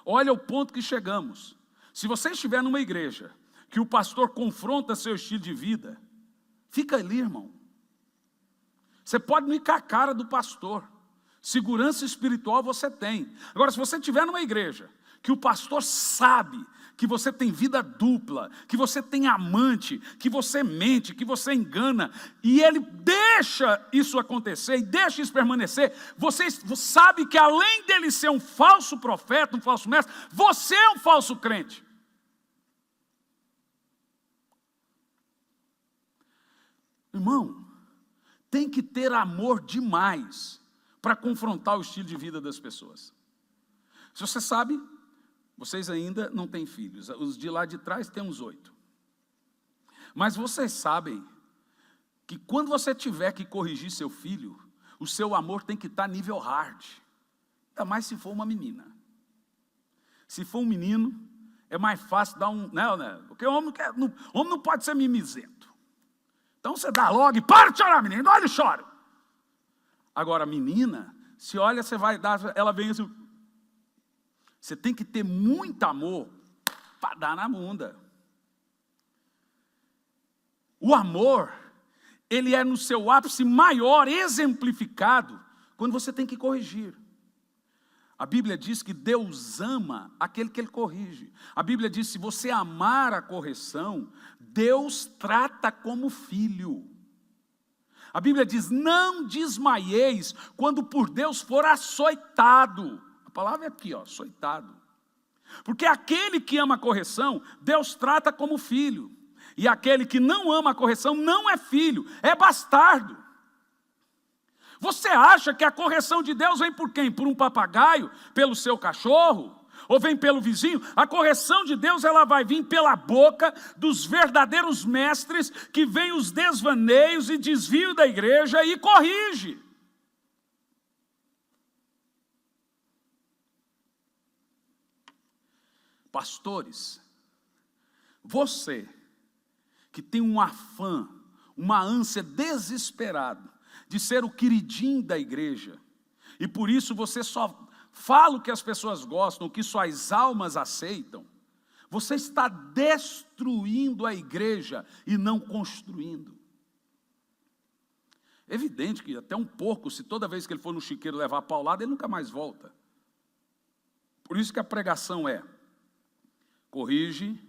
Olha o ponto que chegamos. Se você estiver numa igreja que o pastor confronta seu estilo de vida, fica ali, irmão. Você pode não ir com a cara do pastor. Segurança espiritual você tem. Agora, se você estiver numa igreja que o pastor sabe que você tem vida dupla, que você tem amante, que você mente, que você engana, e ele deixa isso acontecer, e deixa isso permanecer, você sabe que além dele ser um falso profeta, um falso mestre, você é um falso crente. Irmão, tem que ter amor demais para confrontar o estilo de vida das pessoas. Se você sabe, vocês ainda não têm filhos, os de lá de trás têm uns 8. Mas vocês sabem que quando você tiver que corrigir seu filho, o seu amor tem que estar nível hard. Ainda mais se for uma menina. Se for um menino, é mais fácil dar um... Né? Porque o homem não pode ser mimizento. Então você dá logo e para de chorar, menino, olha e chora. Agora, a menina, se olha, você vai dar, ela vem assim... Você tem que ter muito amor para dar na bunda. O amor, ele é no seu ápice maior, exemplificado, quando você tem que corrigir. A Bíblia diz que Deus ama aquele que Ele corrige. A Bíblia diz que se você amar a correção, Deus trata como filho. A Bíblia diz, não desmaieis quando por Deus for açoitado. A palavra é aqui, ó, açoitado. Porque aquele que ama a correção, Deus trata como filho. E aquele que não ama a correção não é filho, é bastardo. Você acha que a correção de Deus vem por quem? Por um papagaio? Pelo seu cachorro? Ou vem pelo vizinho? A correção de Deus, ela vai vir pela boca dos verdadeiros mestres que veem os desvaneios e desvio da igreja e corrige. Pastores, você que tem um afã, uma ânsia desesperada de ser o queridinho da igreja, e por isso você só fala o que as pessoas gostam, o que suas almas aceitam, você está destruindo a igreja e não construindo. Evidente que até um porco, se toda vez que ele for no chiqueiro levar paulada, ele nunca mais volta. Por isso que a pregação é: corrige,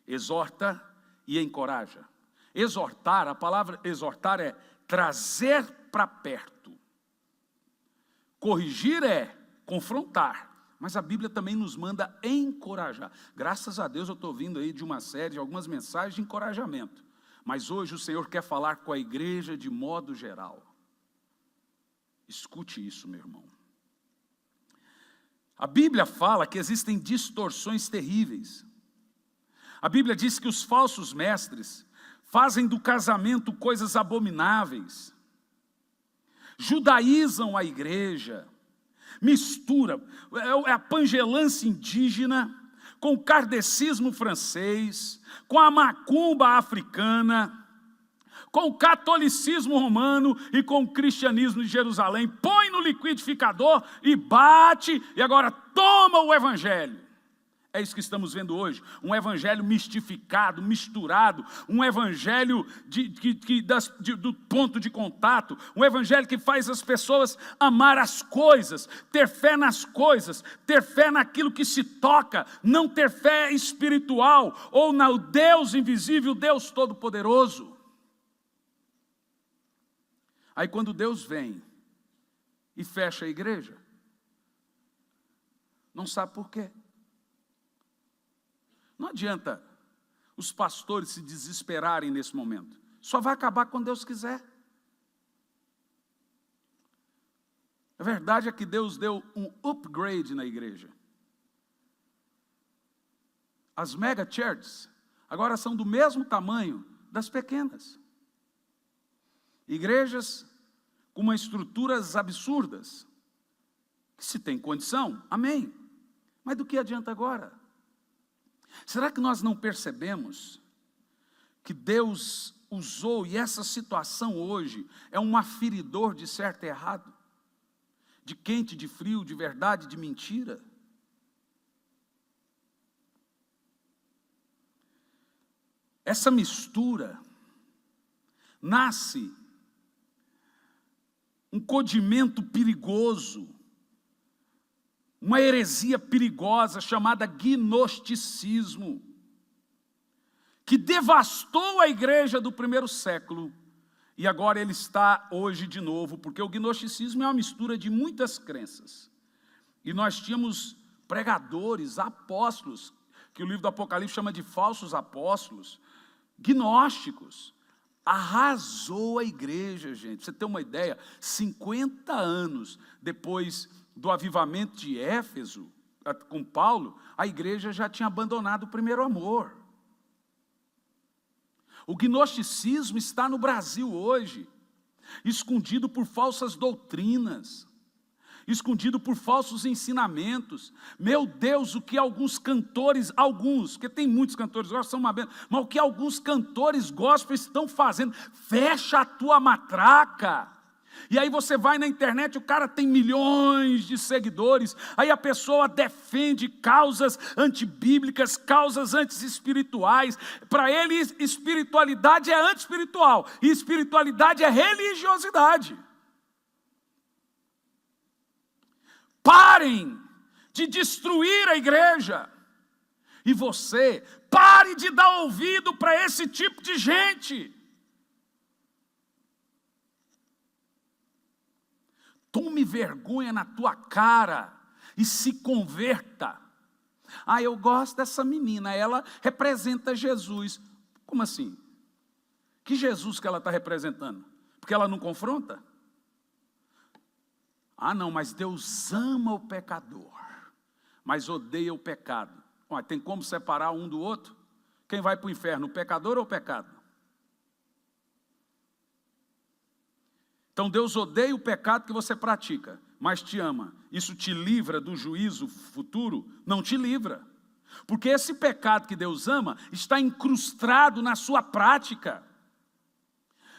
exorta e encoraja. Exortar, a palavra exortar é trazer para perto. Corrigir é confrontar, mas a Bíblia também nos manda encorajar. Graças a Deus eu estou vindo aí de uma série, de algumas mensagens de encorajamento. Mas hoje o Senhor quer falar com a igreja de modo geral. Escute isso, meu irmão. A Bíblia fala que existem distorções terríveis. A Bíblia diz que os falsos mestres fazem do casamento coisas abomináveis, judaizam a igreja, mistura a pangelância indígena com o kardecismo francês, com a macumba africana, com o catolicismo romano e com o cristianismo de Jerusalém. Põe no liquidificador e bate, e agora toma o evangelho. É isso que estamos vendo hoje, um evangelho mistificado, misturado, um evangelho do ponto de contato, um evangelho que faz as pessoas amar as coisas, ter fé nas coisas, ter fé naquilo que se toca, não ter fé espiritual, ou no Deus invisível, Deus todo-poderoso. Aí quando Deus vem e fecha a igreja, não sabe por quê. Não adianta os pastores se desesperarem nesse momento. Só vai acabar quando Deus quiser. A verdade é que Deus deu um upgrade na igreja. As mega churches agora são do mesmo tamanho das pequenas. Igrejas com uma estruturas absurdas. Se tem condição, amém. Mas do que adianta agora? Será que nós não percebemos que Deus usou, e essa situação hoje é um aferidor de certo e errado, de quente, de frio, de verdade, de mentira. Essa mistura nasce um codimento perigoso, uma heresia perigosa chamada gnosticismo, que devastou a igreja do primeiro século, e agora ele está hoje de novo, porque o gnosticismo é uma mistura de muitas crenças. E nós tínhamos pregadores, apóstolos, que o livro do Apocalipse chama de falsos apóstolos, gnósticos. Arrasou a igreja, gente. Pra você ter uma ideia, 50 anos depois do avivamento de Éfeso, com Paulo, a igreja já tinha abandonado o primeiro amor. O gnosticismo está no Brasil hoje, escondido por falsas doutrinas, escondido por falsos ensinamentos. Meu Deus, o que alguns cantores, porque tem muitos cantores gospel, são uma benção, mas o que alguns cantores gospel estão fazendo, fecha a tua matraca. E aí você vai na internet, o cara tem milhões de seguidores, aí a pessoa defende causas antibíblicas, causas anti-espirituais. Para ele, espiritualidade é anti-espiritual, e espiritualidade é religiosidade. Parem de destruir a igreja, e você, pare de dar ouvido para esse tipo de gente. Tome vergonha na tua cara e se converta. Ah, eu gosto dessa menina, ela representa Jesus. Como assim? Que Jesus que ela está representando? Porque ela não confronta? Ah, não, mas Deus ama o pecador, mas odeia o pecado. Ué, tem como separar um do outro? Quem vai para o inferno, o pecador ou o pecado? Então Deus odeia o pecado que você pratica, mas te ama. Isso te livra do juízo futuro? Não te livra. Porque esse pecado que Deus ama está incrustado na sua prática.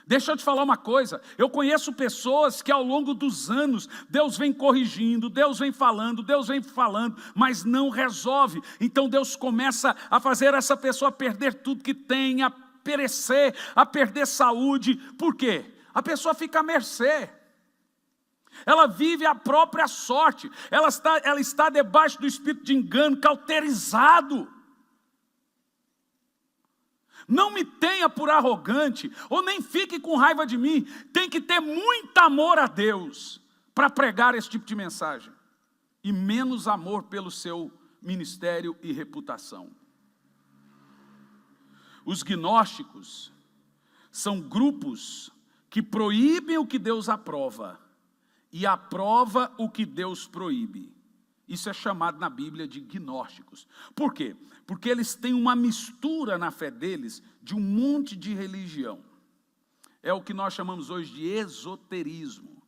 Deixa eu te falar uma coisa, eu conheço pessoas que ao longo dos anos, Deus vem corrigindo, Deus vem falando, mas não resolve. Então Deus começa a fazer essa pessoa perder tudo que tem, a perecer, a perder saúde. Por quê? A pessoa fica à mercê, ela vive a própria sorte, ela está debaixo do espírito de engano, cauterizado. Não me tenha por arrogante, ou nem fique com raiva de mim, tem que ter muito amor a Deus para pregar esse tipo de mensagem, e menos amor pelo seu ministério e reputação. Os gnósticos são grupos que proíbem o que Deus aprova e aprova o que Deus proíbe. Isso é chamado na Bíblia de gnósticos. Por quê? Porque eles têm uma mistura na fé deles de um monte de religião. É o que nós chamamos hoje de esoterismo,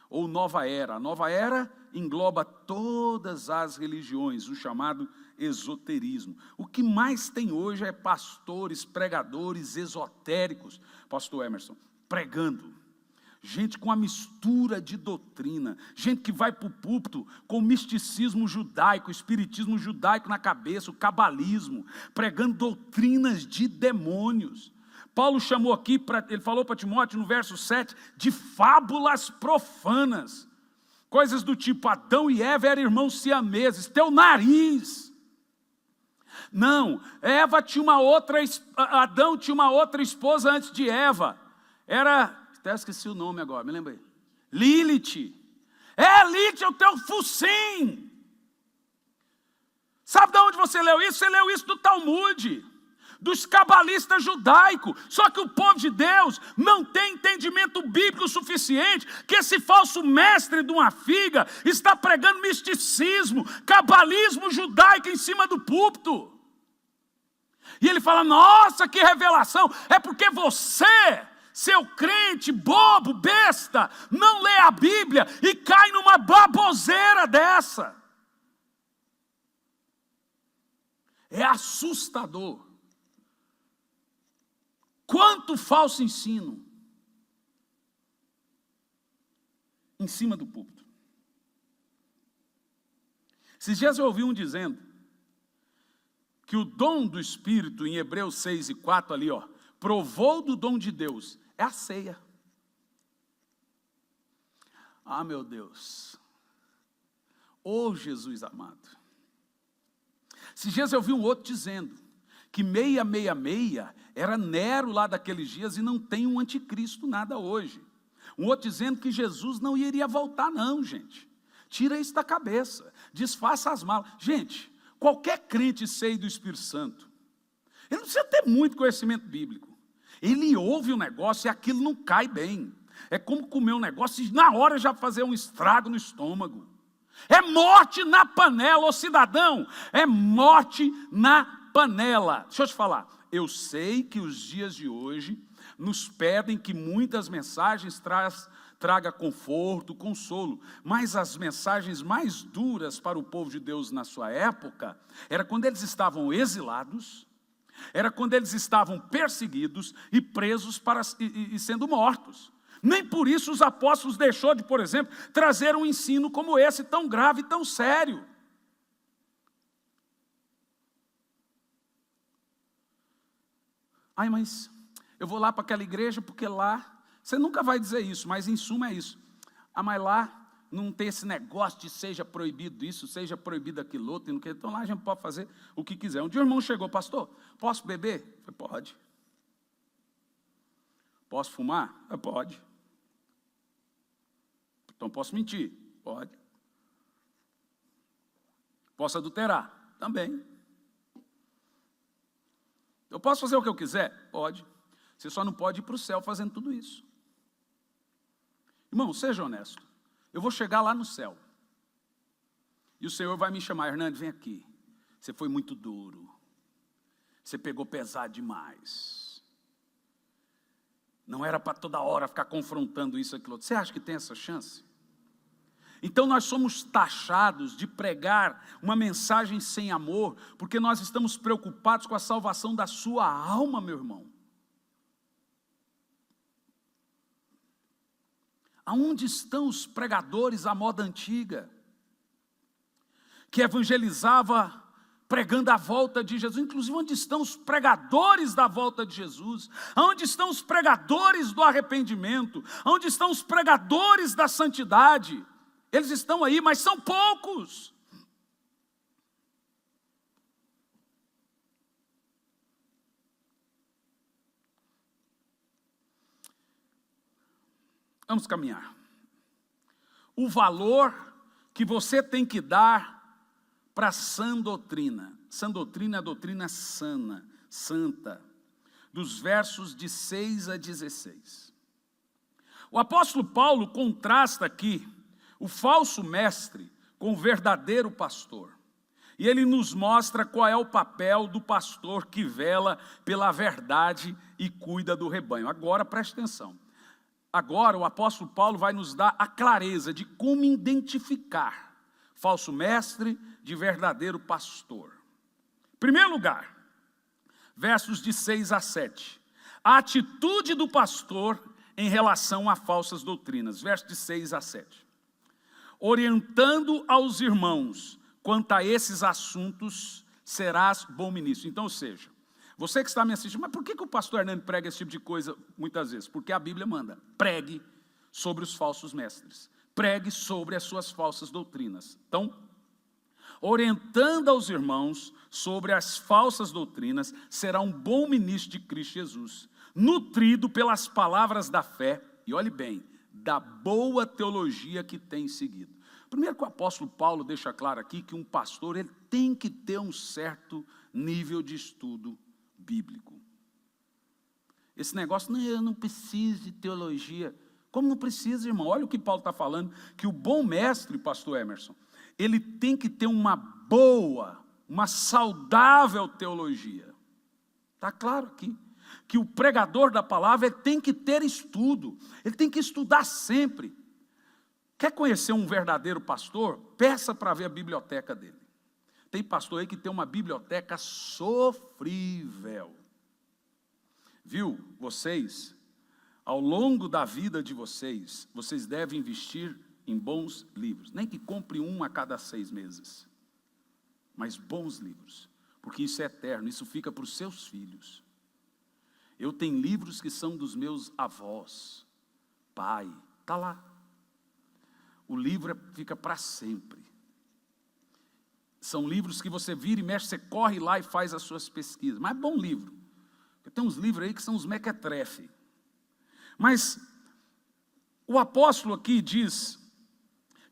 ou nova era. A nova era engloba todas as religiões, o chamado esoterismo. O que mais tem hoje é pastores, pregadores esotéricos, pastor Emerson, pregando, gente com a mistura de doutrina, gente que vai para o púlpito com o misticismo judaico, o espiritismo judaico na cabeça, o cabalismo, pregando doutrinas de demônios. Paulo chamou aqui, ele falou para Timóteo no verso 7, de fábulas profanas, coisas do tipo, Adão e Eva eram irmãos siameses, teu nariz. Não, Adão tinha uma outra esposa antes de Eva, até esqueci o nome agora, me lembrei. Lilith. Lilith é o teu focinho. Sabe de onde você leu isso? Você leu isso do Talmud, dos cabalistas judaicos. Só que o povo de Deus não tem entendimento bíblico suficiente, que esse falso mestre de uma figa está pregando misticismo, cabalismo judaico em cima do púlpito. E ele fala, nossa, que revelação, é porque você, seu crente, bobo, besta, não lê a Bíblia e cai numa baboseira dessa. É assustador. Quanto falso ensino em cima do púlpito. Esses dias eu ouvi um dizendo que o dom do Espírito, em Hebreus 6:4 ali, provou do dom de Deus, é a ceia. Ah, meu Deus. Oh, Jesus amado. Esses dias eu vi um outro dizendo que 666 era Nero lá daqueles dias e não tem um anticristo nada hoje. Um outro dizendo que Jesus não iria voltar não, gente. Tira isso da cabeça, desfaça as malas. Gente, qualquer crente cheio do Espírito Santo, ele não precisa ter muito conhecimento bíblico. Ele ouve o negócio e aquilo não cai bem. É como comer um negócio e na hora já fazer um estrago no estômago. É morte na panela, ô cidadão, é morte na panela. Deixa eu te falar, eu sei que os dias de hoje nos pedem que muitas mensagens traga conforto, consolo, mas as mensagens mais duras para o povo de Deus na sua época, era quando eles estavam exilados, era quando eles estavam perseguidos e presos e sendo mortos. Nem por isso os apóstolos deixou de, por exemplo, trazer um ensino como esse, tão grave e tão sério. Ai, mas eu vou lá para aquela igreja porque lá, você nunca vai dizer isso, mas em suma é isso. Ah, mas lá não tem esse negócio de seja proibido isso, seja proibido aquilo outro, então lá a gente pode fazer o que quiser. Um dia o irmão chegou, pastor, posso beber? Eu falei, pode. Posso fumar? Eu, pode. Então posso mentir? Pode. Posso adulterar? Também. Eu posso fazer o que eu quiser? Pode. Você só não pode ir para o céu fazendo tudo isso. Irmão, seja honesto. Eu vou chegar lá no céu. E o Senhor vai me chamar, Hernandes, vem aqui. Você foi muito duro. Você pegou pesado demais. Não era para toda hora ficar confrontando isso e aquilo outro. Você acha que tem essa chance? Então nós somos taxados de pregar uma mensagem sem amor, porque nós estamos preocupados com a salvação da sua alma, meu irmão. Aonde estão os pregadores à moda antiga, que evangelizava pregando a volta de Jesus? Inclusive, onde estão os pregadores da volta de Jesus? Onde estão os pregadores do arrependimento? Onde estão os pregadores da santidade? Eles estão aí, mas são poucos. Vamos caminhar. O valor que você tem que dar para a sã doutrina. Sã doutrina é a doutrina sana, santa. Dos versos de 6 a 16. O apóstolo Paulo contrasta aqui o falso mestre com o verdadeiro pastor. E ele nos mostra qual é o papel do pastor que vela pela verdade e cuida do rebanho. Agora, preste atenção. Agora, o apóstolo Paulo vai nos dar a clareza de como identificar falso mestre de verdadeiro pastor. Em primeiro lugar, versos de 6 a 7. A atitude do pastor em relação a falsas doutrinas. Versos de 6 a 7. Orientando aos irmãos quanto a esses assuntos, serás bom ministro. Então, ou seja, você que está me assistindo, mas por que o pastor Hernandes prega esse tipo de coisa muitas vezes? Porque a Bíblia manda, pregue sobre os falsos mestres, pregue sobre as suas falsas doutrinas. Então, orientando aos irmãos sobre as falsas doutrinas, será um bom ministro de Cristo Jesus, nutrido pelas palavras da fé, e olhe bem, da boa teologia que tem seguido. Primeiro que o apóstolo Paulo deixa claro aqui que um pastor ele tem que ter um certo nível de estudo bíblico. Esse negócio, não, eu não preciso de teologia. Como não precisa, irmão? Olha o que Paulo está falando, que o bom mestre, pastor Emerson, ele tem que ter uma boa, uma saudável teologia. Está claro aqui. Que o pregador da palavra ele tem que ter estudo, ele tem que estudar sempre. Quer conhecer um verdadeiro pastor? Peça para ver a biblioteca dele. Tem pastor aí que tem uma biblioteca sofrível. Viu? Vocês, ao longo da vida de vocês, vocês devem investir em bons livros. Nem que compre um a cada 6 meses. Mas bons livros. Porque isso é eterno, isso fica para os seus filhos. Eu tenho livros que são dos meus avós, pai, está lá. O livro fica para sempre. São livros que você vira e mexe, você corre lá e faz as suas pesquisas. Mas é bom livro. Porque tem uns livros aí que são os mequetrefe. Mas o apóstolo aqui diz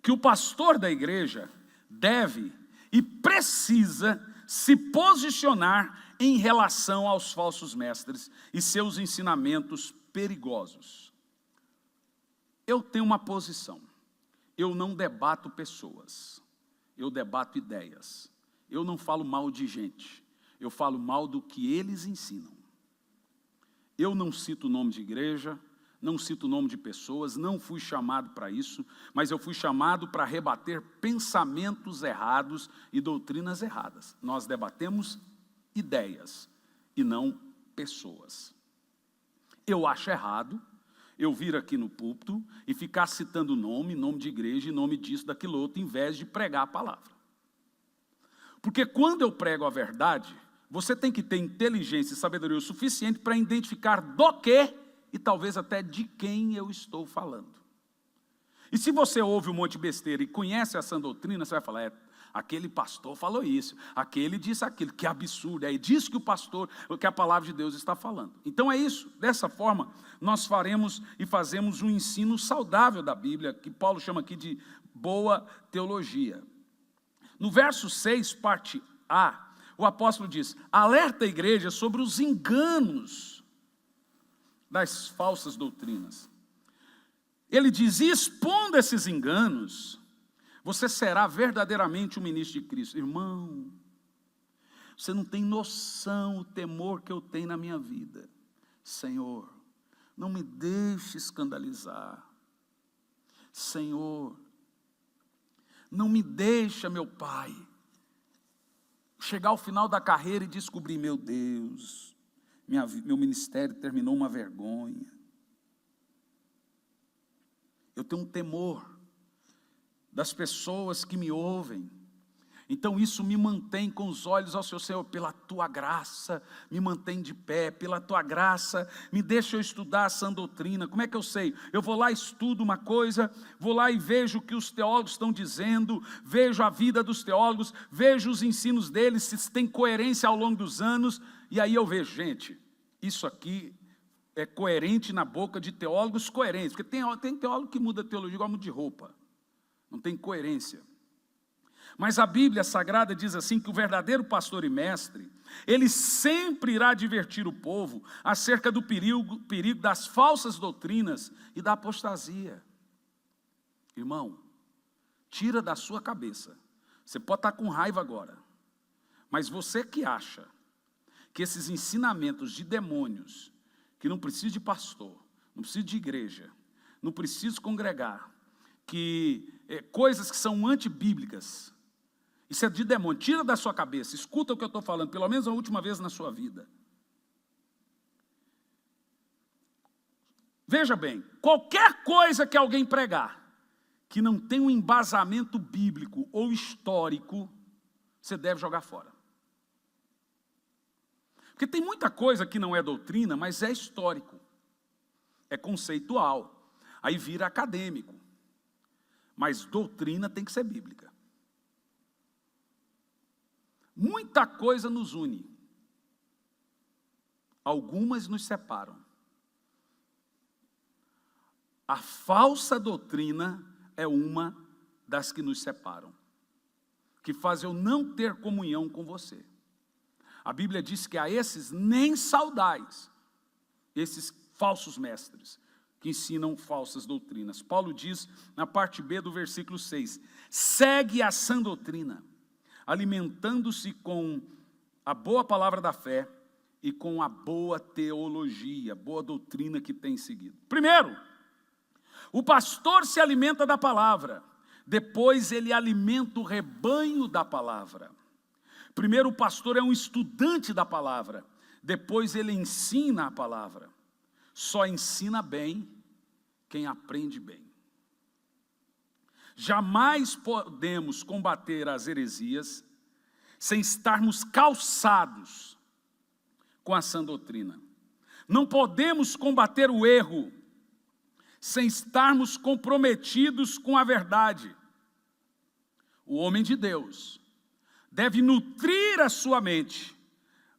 que o pastor da igreja deve e precisa se posicionar em relação aos falsos mestres e seus ensinamentos perigosos. Eu tenho uma posição. Eu não debato pessoas. Eu debato ideias. Eu não falo mal de gente. Eu falo mal do que eles ensinam. Eu não cito o nome de igreja, não cito o nome de pessoas, não fui chamado para isso, mas eu fui chamado para rebater pensamentos errados e doutrinas erradas. Nós debatemos ideias e não pessoas. Eu acho errado eu vir aqui no púlpito e ficar citando nome de igreja, nome disso, daquilo outro, em vez de pregar a palavra. Porque quando eu prego a verdade, você tem que ter inteligência e sabedoria o suficiente para identificar do que e talvez até de quem eu estou falando. E se você ouve um monte de besteira e conhece essa doutrina, você vai falar, aquele pastor falou isso, aquele disse aquilo, que absurdo, é disso que o pastor, que a palavra de Deus está falando. Então é isso, dessa forma, nós faremos e fazemos um ensino saudável da Bíblia, que Paulo chama aqui de boa teologia. No verso 6, parte A, o apóstolo diz, alerta a igreja sobre os enganos das falsas doutrinas. Ele diz, e expondo esses enganos, você será verdadeiramente um ministro de Cristo. Irmão, você não tem noção o temor que eu tenho na minha vida. Senhor, não me deixe escandalizar. Senhor, não me deixa, meu Pai, chegar ao final da carreira e descobrir, meu Deus, meu ministério terminou uma vergonha. Eu tenho um temor das pessoas que me ouvem. Então isso me mantém com os olhos ao seu Senhor, pela tua graça, me mantém de pé, pela tua graça, me deixa eu estudar a sã doutrina. Como é que eu sei? Eu vou lá e estudo uma coisa, vou lá e vejo o que os teólogos estão dizendo, vejo a vida dos teólogos, vejo os ensinos deles, se tem coerência ao longo dos anos, e aí eu vejo, gente, isso aqui é coerente na boca de teólogos coerentes, porque tem teólogo que muda a teologia igual muda de roupa, não tem coerência. Mas a Bíblia Sagrada diz assim, que o verdadeiro pastor e mestre, ele sempre irá advertir o povo acerca do perigo das falsas doutrinas e da apostasia. Irmão, tira da sua cabeça, você pode estar com raiva agora, mas você que acha que esses ensinamentos de demônios, que não precisa de pastor, não precisa de igreja, não precisa congregar, que coisas que são antibíblicas, isso é de demônio, tira da sua cabeça, escuta o que eu estou falando, pelo menos a última vez na sua vida. Veja bem, qualquer coisa que alguém pregar, que não tem um embasamento bíblico ou histórico, você deve jogar fora. Porque tem muita coisa que não é doutrina, mas é histórico, é conceitual, aí vira acadêmico. Mas doutrina tem que ser bíblica. Muita coisa nos une, algumas nos separam. A falsa doutrina é uma das que nos separam, que faz eu não ter comunhão com você. A Bíblia diz que a esses nem saudais, esses falsos mestres, que ensinam falsas doutrinas. Paulo diz na parte B do versículo 6, segue a sã doutrina, alimentando-se com a boa palavra da fé e com a boa teologia, boa doutrina que tem seguido. Primeiro, o pastor se alimenta da palavra, depois ele alimenta o rebanho da palavra. Primeiro, o pastor é um estudante da palavra, Depois ele ensina a palavra. Só ensina bem quem aprende bem. Jamais podemos combater as heresias sem estarmos calçados com a sã doutrina. Não podemos combater o erro sem estarmos comprometidos com a verdade. O homem de Deus deve nutrir a sua mente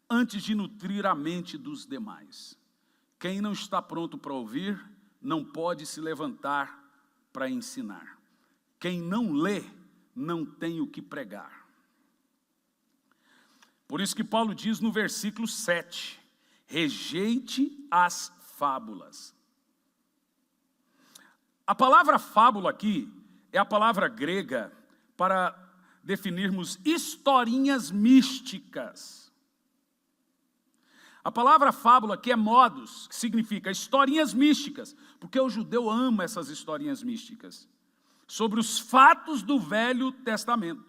antes de nutrir a mente dos demais. Quem não está pronto para ouvir, não pode se levantar para ensinar. Quem não lê, não tem o que pregar. Por isso que Paulo diz no versículo 7, rejeite as fábulas. A palavra fábula aqui é a palavra grega para definirmos historinhas místicas. A palavra fábula aqui é modos, que significa historinhas místicas, porque o judeu ama essas historinhas místicas, sobre os fatos do Velho Testamento.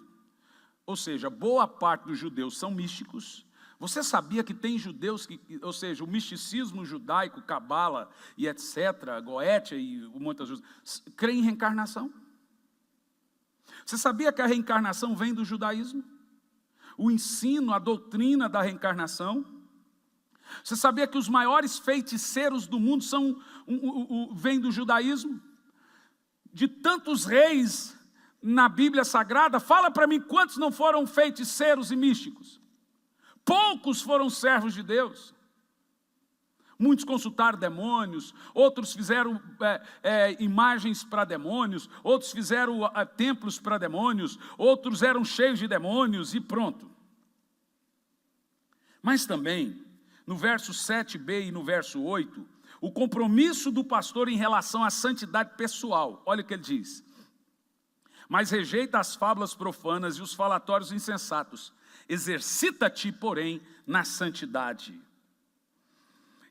Ou seja, boa parte dos judeus são místicos. Você sabia que tem judeus que, ou seja, o misticismo judaico, cabala e etc., goétia e muitas coisas, creem em reencarnação? Você sabia que a reencarnação vem do judaísmo? O ensino, a doutrina da reencarnação. Você sabia que os maiores feiticeiros do mundo vêm do judaísmo? De tantos reis na Bíblia Sagrada, fala para mim quantos não foram feiticeiros e místicos? Poucos foram servos de Deus. Muitos consultaram demônios, outros fizeram imagens para demônios, outros fizeram templos para demônios, outros eram cheios de demônios e pronto. Mas também, no verso 7b e no verso 8, o compromisso do pastor em relação à santidade pessoal. Olha o que ele diz. Mas rejeita as fábulas profanas e os falatórios insensatos. Exercita-te, porém, na santidade.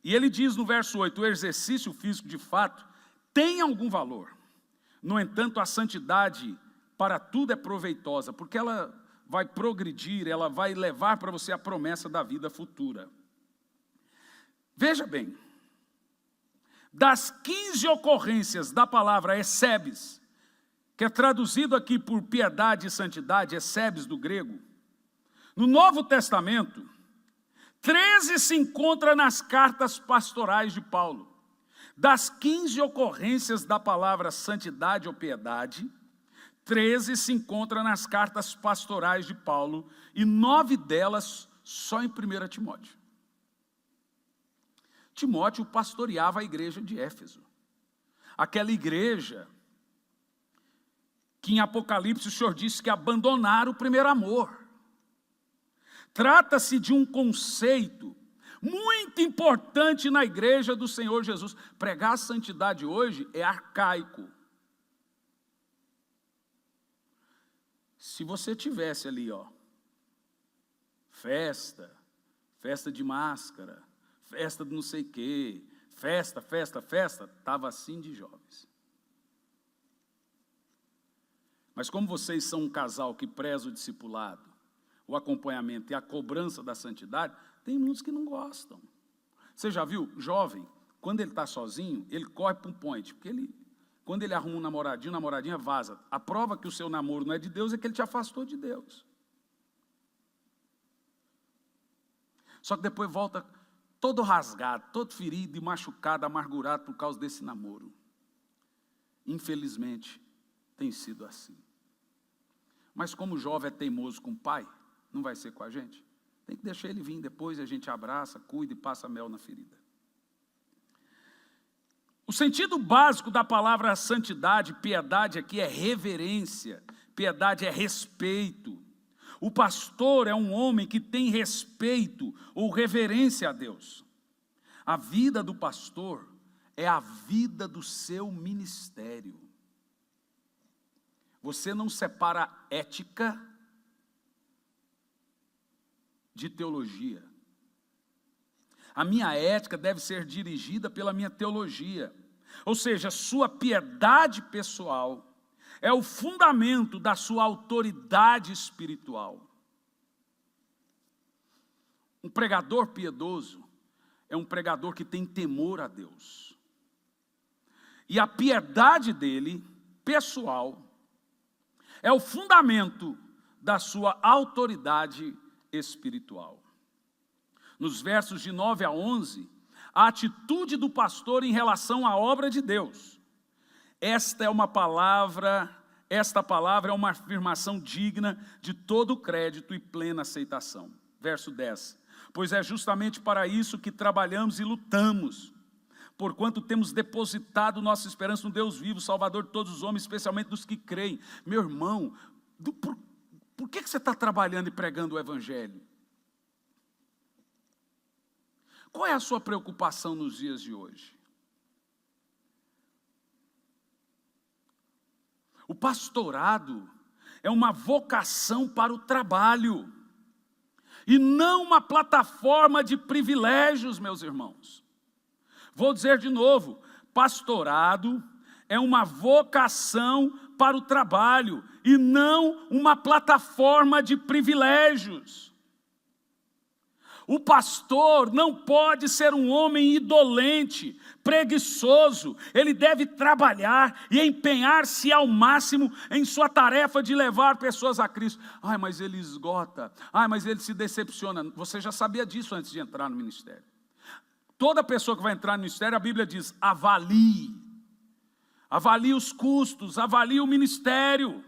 E ele diz no verso 8, o exercício físico de fato tem algum valor. No entanto, a santidade para tudo é proveitosa, porque ela vai progredir, ela vai levar para você a promessa da vida futura. Veja bem, das 15 ocorrências da palavra esebes, que é traduzido aqui por piedade e santidade, esebes do grego, no Novo Testamento, 13 se encontra nas cartas pastorais de Paulo. Das 15 ocorrências da palavra santidade ou piedade, 13 se encontra nas cartas pastorais de Paulo, e 9 delas só em 1 Timóteo. Timóteo pastoreava a igreja de Éfeso. Aquela igreja que em Apocalipse o Senhor disse que abandonaram o primeiro amor. Trata-se de um conceito muito importante na igreja do Senhor Jesus. Pregar a santidade hoje é arcaico. Se você tivesse ali, festa de máscara, festa de não sei o quê, festa, estava assim de jovens. Mas como vocês são um casal que preza o discipulado, o acompanhamento e a cobrança da santidade, tem muitos que não gostam. Você já viu, jovem, quando ele está sozinho, ele corre para um point, porque quando ele arruma um namoradinho, namoradinha vaza. A prova que o seu namoro não é de Deus é que ele te afastou de Deus. Só que depois volta todo rasgado, todo ferido e machucado, amargurado por causa desse namoro. Infelizmente, tem sido assim. Mas como o jovem é teimoso com o pai, não vai ser com a gente? Tem que deixar ele vir depois, a gente abraça, cuida e passa mel na ferida. O sentido básico da palavra santidade, piedade aqui é reverência, piedade é respeito. O pastor é um homem que tem respeito ou reverência a Deus. A vida do pastor é a vida do seu ministério. Você não separa ética de teologia. A minha ética deve ser dirigida pela minha teologia. Ou seja, sua piedade pessoal é o fundamento da sua autoridade espiritual. Um pregador piedoso é um pregador que tem temor a Deus. E a piedade dele, pessoal, é o fundamento da sua autoridade espiritual. Nos versos de 9 a 11, a atitude do pastor em relação à obra de Deus. Esta palavra é uma afirmação digna de todo crédito e plena aceitação. Verso 10. Pois é justamente para isso que trabalhamos e lutamos, porquanto temos depositado nossa esperança no Deus vivo, Salvador de todos os homens, especialmente dos que creem. Meu irmão, por que você está trabalhando e pregando o Evangelho? Qual é a sua preocupação nos dias de hoje? O pastorado é uma vocação para o trabalho, e não uma plataforma de privilégios, meus irmãos. Vou dizer de novo, pastorado é uma vocação para o trabalho, e não uma plataforma de privilégios. O pastor não pode ser um homem indolente, preguiçoso. Ele deve trabalhar e empenhar-se ao máximo em sua tarefa de levar pessoas a Cristo. Ai, mas ele esgota. Ai, mas ele se decepciona. Você já sabia disso antes de entrar no ministério. Toda pessoa que vai entrar no ministério, a Bíblia diz, avalie. Avalie os custos, avalie o ministério.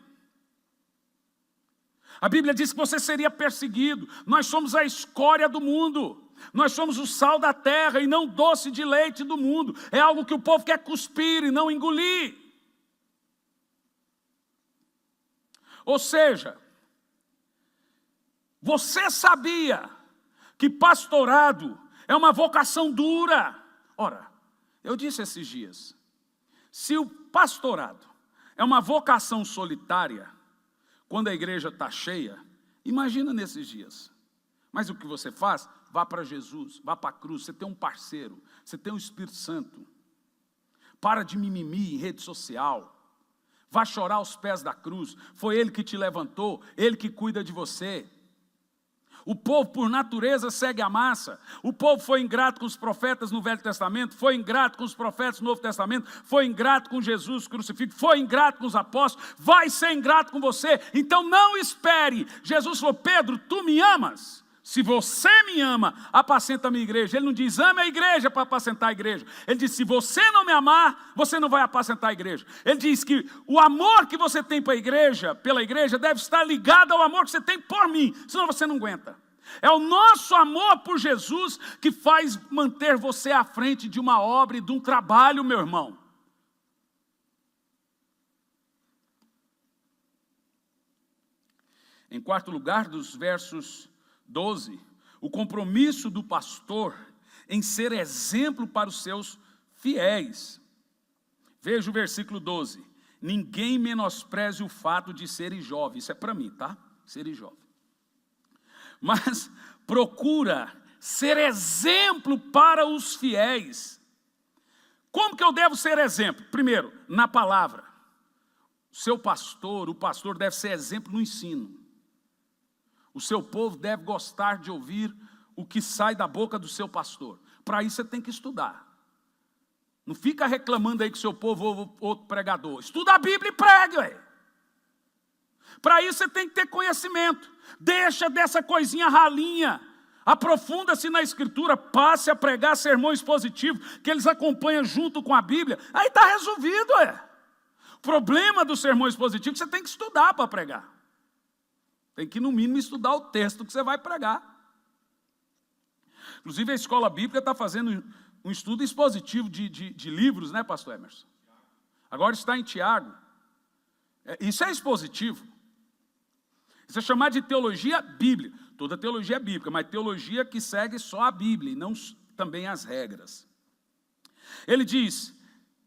A Bíblia diz que você seria perseguido. Nós somos a escória do mundo. Nós somos o sal da terra e não doce de leite do mundo. É algo que o povo quer cuspir e não engolir. Ou seja, você sabia que pastorado é uma vocação dura? Ora, eu disse esses dias, se o pastorado é uma vocação solitária, quando a igreja está cheia, imagina nesses dias. Mas o que você faz? Vá para Jesus, vá para a cruz, você tem um parceiro, você tem o Espírito Santo. Para de mimimi em rede social. Vá chorar aos pés da cruz. Foi Ele que te levantou, Ele que cuida de você. O povo, por natureza, segue a massa. O povo foi ingrato com os profetas no Velho Testamento, foi ingrato com os profetas no Novo Testamento, foi ingrato com Jesus crucificado, foi ingrato com os apóstolos, vai ser ingrato com você. Então não espere. Jesus falou, Pedro, tu me amas? Se você me ama, apacenta a minha igreja. Ele não diz, ame a igreja para apacentar a igreja. Ele diz, se você não me amar, você não vai apacentar a igreja. Ele diz que o amor que você tem pela igreja, deve estar ligado ao amor que você tem por mim, senão você não aguenta. É o nosso amor por Jesus que faz manter você à frente de uma obra e de um trabalho, meu irmão. Em quarto lugar, dos versos 12, o compromisso do pastor em ser exemplo para os seus fiéis. Veja o versículo 12. Ninguém menospreze o fato de serem jovens. Isso é para mim, tá? Serem jovens. Mas procura ser exemplo para os fiéis. Como que eu devo ser exemplo? Primeiro, na palavra. O pastor deve ser exemplo no ensino. O seu povo deve gostar de ouvir o que sai da boca do seu pastor. Para isso você tem que estudar. Não fica reclamando aí que o seu povo ouve outro pregador. Estuda a Bíblia e pregue. Para isso você tem que ter conhecimento. Deixa dessa coisinha ralinha. Aprofunda-se na Escritura. Passe a pregar sermão expositivo, que eles acompanham junto com a Bíblia. Aí está resolvido. O problema do sermão expositivo é que você tem que estudar para pregar. Tem que, no mínimo, estudar o texto que você vai pregar. Inclusive, a escola bíblica está fazendo um estudo expositivo de livros, né, pastor Emerson? Agora está em Tiago. Isso é expositivo. Isso é chamado de teologia bíblica. Toda teologia é bíblica, mas teologia que segue só a Bíblia e não também as regras. Ele diz,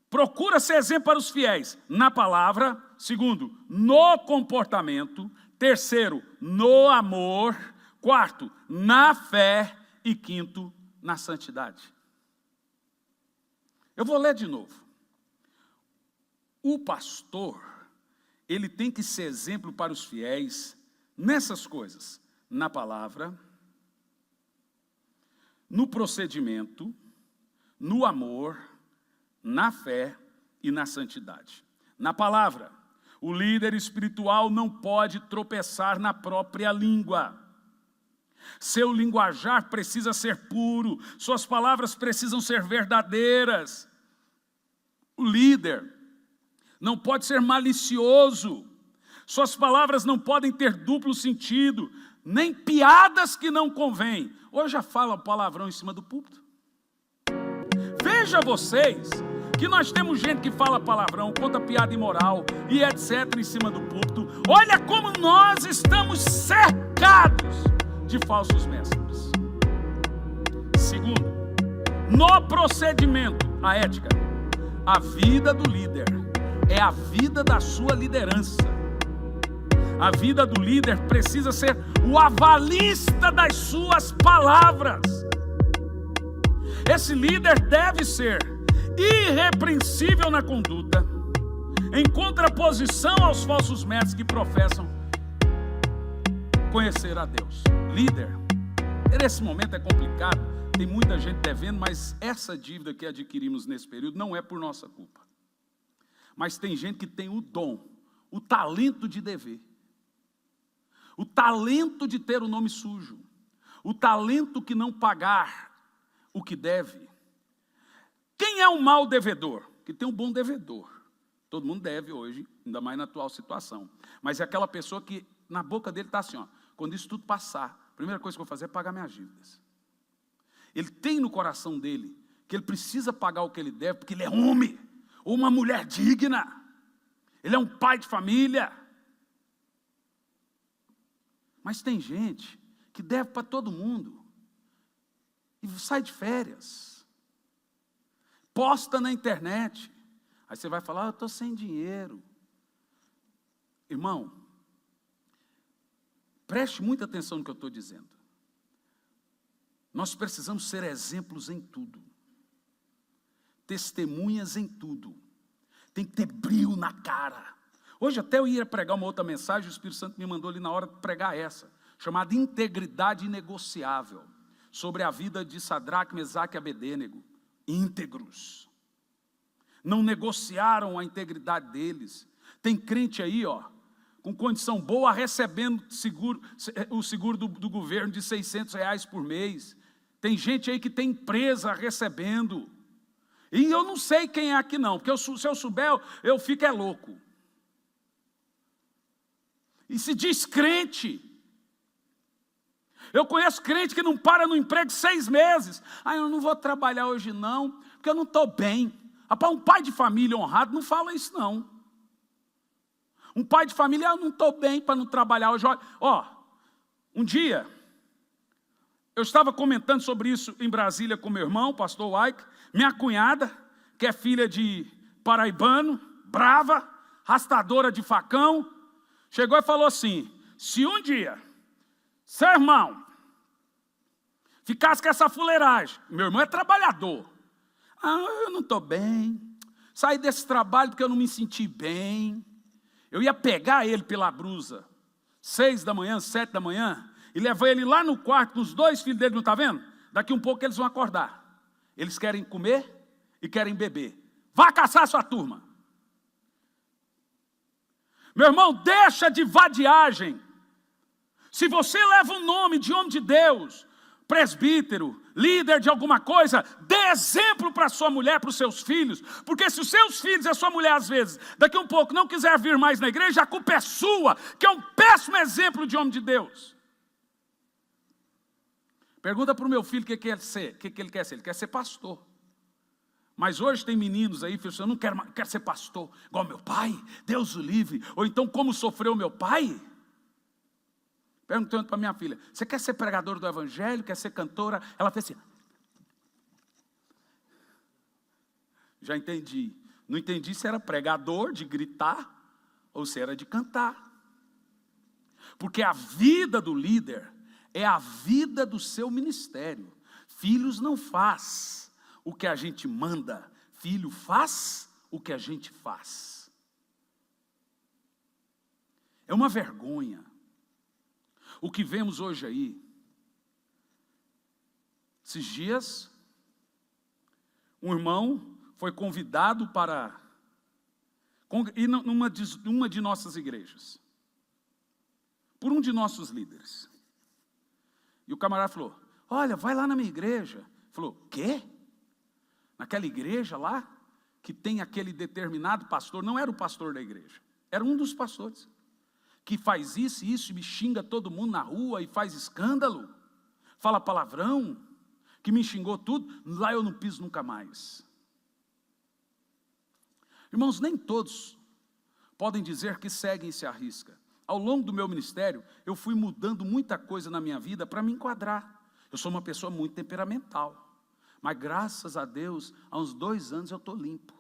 procura ser exemplo para os fiéis na palavra. Segundo, no comportamento. Terceiro, no amor. Quarto, na fé. E quinto, na santidade. Eu vou ler de novo. O pastor, ele tem que ser exemplo para os fiéis nessas coisas. Na palavra, no procedimento, no amor, na fé e na santidade. Na palavra, o líder espiritual não pode tropeçar na própria língua. Seu linguajar precisa ser puro, suas palavras precisam ser verdadeiras. O líder não pode ser malicioso, suas palavras não podem ter duplo sentido, nem piadas que não convêm. Hoje já fala palavrão em cima do púlpito. Veja vocês que nós temos gente que fala palavrão, conta piada imoral e etc. em cima do púlpito. Olha como nós estamos cercados de falsos mestres. Segundo, no procedimento, a ética, a vida do líder é a vida da sua liderança. A vida do líder precisa ser o avalista das suas palavras. Esse líder deve ser irrepreensível na conduta, em contraposição aos falsos mestres que professam conhecer a Deus. Líder, nesse momento é complicado, tem muita gente devendo, mas essa dívida que adquirimos nesse período não é por nossa culpa. Mas tem gente que tem o dom, o talento de dever, o talento de ter o nome sujo, o talento que não pagar o que deve. Quem é um mau devedor? Que tem um bom devedor. Todo mundo deve hoje, ainda mais na atual situação. Mas é aquela pessoa que na boca dele está assim, ó, quando isso tudo passar, a primeira coisa que eu vou fazer é pagar minhas dívidas. Ele tem no coração dele que ele precisa pagar o que ele deve, porque ele é homem, ou uma mulher digna. Ele é um pai de família. Mas tem gente que deve para todo mundo e sai de férias, posta na internet, aí você vai falar, eu estou sem dinheiro. Irmão, preste muita atenção no que eu estou dizendo. Nós precisamos ser exemplos em tudo, testemunhas em tudo, tem que ter brilho na cara. Hoje até eu ia pregar uma outra mensagem, o Espírito Santo me mandou ali na hora de pregar essa, chamada integridade inegociável, sobre a vida de Sadraque, Mesaque e Abedênego, íntegros. Não negociaram a integridade deles. Tem crente aí, ó, com condição boa, recebendo o seguro do governo de R$600 por mês. Tem gente aí que tem empresa recebendo. E eu não sei quem é aqui não, porque se eu souber, eu fico louco. E se diz crente. Eu conheço crente que não para no emprego 6 meses. Eu não vou trabalhar hoje não, porque eu não estou bem. Rapaz, um pai de família honrado não fala isso não. Um pai de família, eu não estou bem para não trabalhar hoje. Ó, um dia, eu estava comentando sobre isso em Brasília com meu irmão, pastor Waik, minha cunhada, que é filha de paraibano, brava, rastadora de facão, chegou e falou assim, se um dia seu irmão ficasse com essa fuleiragem, meu irmão é trabalhador, eu não estou bem, saí desse trabalho porque eu não me senti bem, eu ia pegar ele pela brusa, 6 da manhã, 7 da manhã, e levar ele lá no quarto com os 2 filhos dele, não está vendo? Daqui um pouco eles vão acordar, eles querem comer e querem beber, vá caçar sua turma. Meu irmão, deixa de vadiagem. Se você leva o nome de homem de Deus, presbítero, líder de alguma coisa, dê exemplo para sua mulher, para os seus filhos, porque se os seus filhos e a sua mulher, às vezes, daqui um pouco não quiser vir mais na igreja, a culpa é sua, que é um péssimo exemplo de homem de Deus. Pergunta para o meu filho o que quer ser, o que ele quer ser, ele quer ser pastor. Mas hoje tem meninos aí, filho, eu não quero ser pastor, igual meu pai, Deus o livre, ou então como sofreu meu pai. Perguntando para minha filha, você quer ser pregadora do evangelho, quer ser cantora? Ela fez assim. Já entendi. Não entendi se era pregador de gritar ou se era de cantar. Porque a vida do líder é a vida do seu ministério. Filhos não faz o que a gente manda, filho faz o que a gente faz. É uma vergonha o que vemos hoje aí. Esses dias, um irmão foi convidado para ir numa de nossas igrejas, por um de nossos líderes. E o camarada falou, olha, vai lá na minha igreja. Falou, quê? Naquela igreja lá, que tem aquele determinado pastor, não era o pastor da igreja, era um dos pastores, que faz isso e isso, e me xinga todo mundo na rua, e faz escândalo, fala palavrão, que me xingou tudo, lá eu não piso nunca mais. Irmãos, nem todos podem dizer que seguem e se arriscam. Ao longo do meu ministério, eu fui mudando muita coisa na minha vida para me enquadrar. Eu sou uma pessoa muito temperamental, mas graças a Deus, há uns 2 anos eu estou limpo.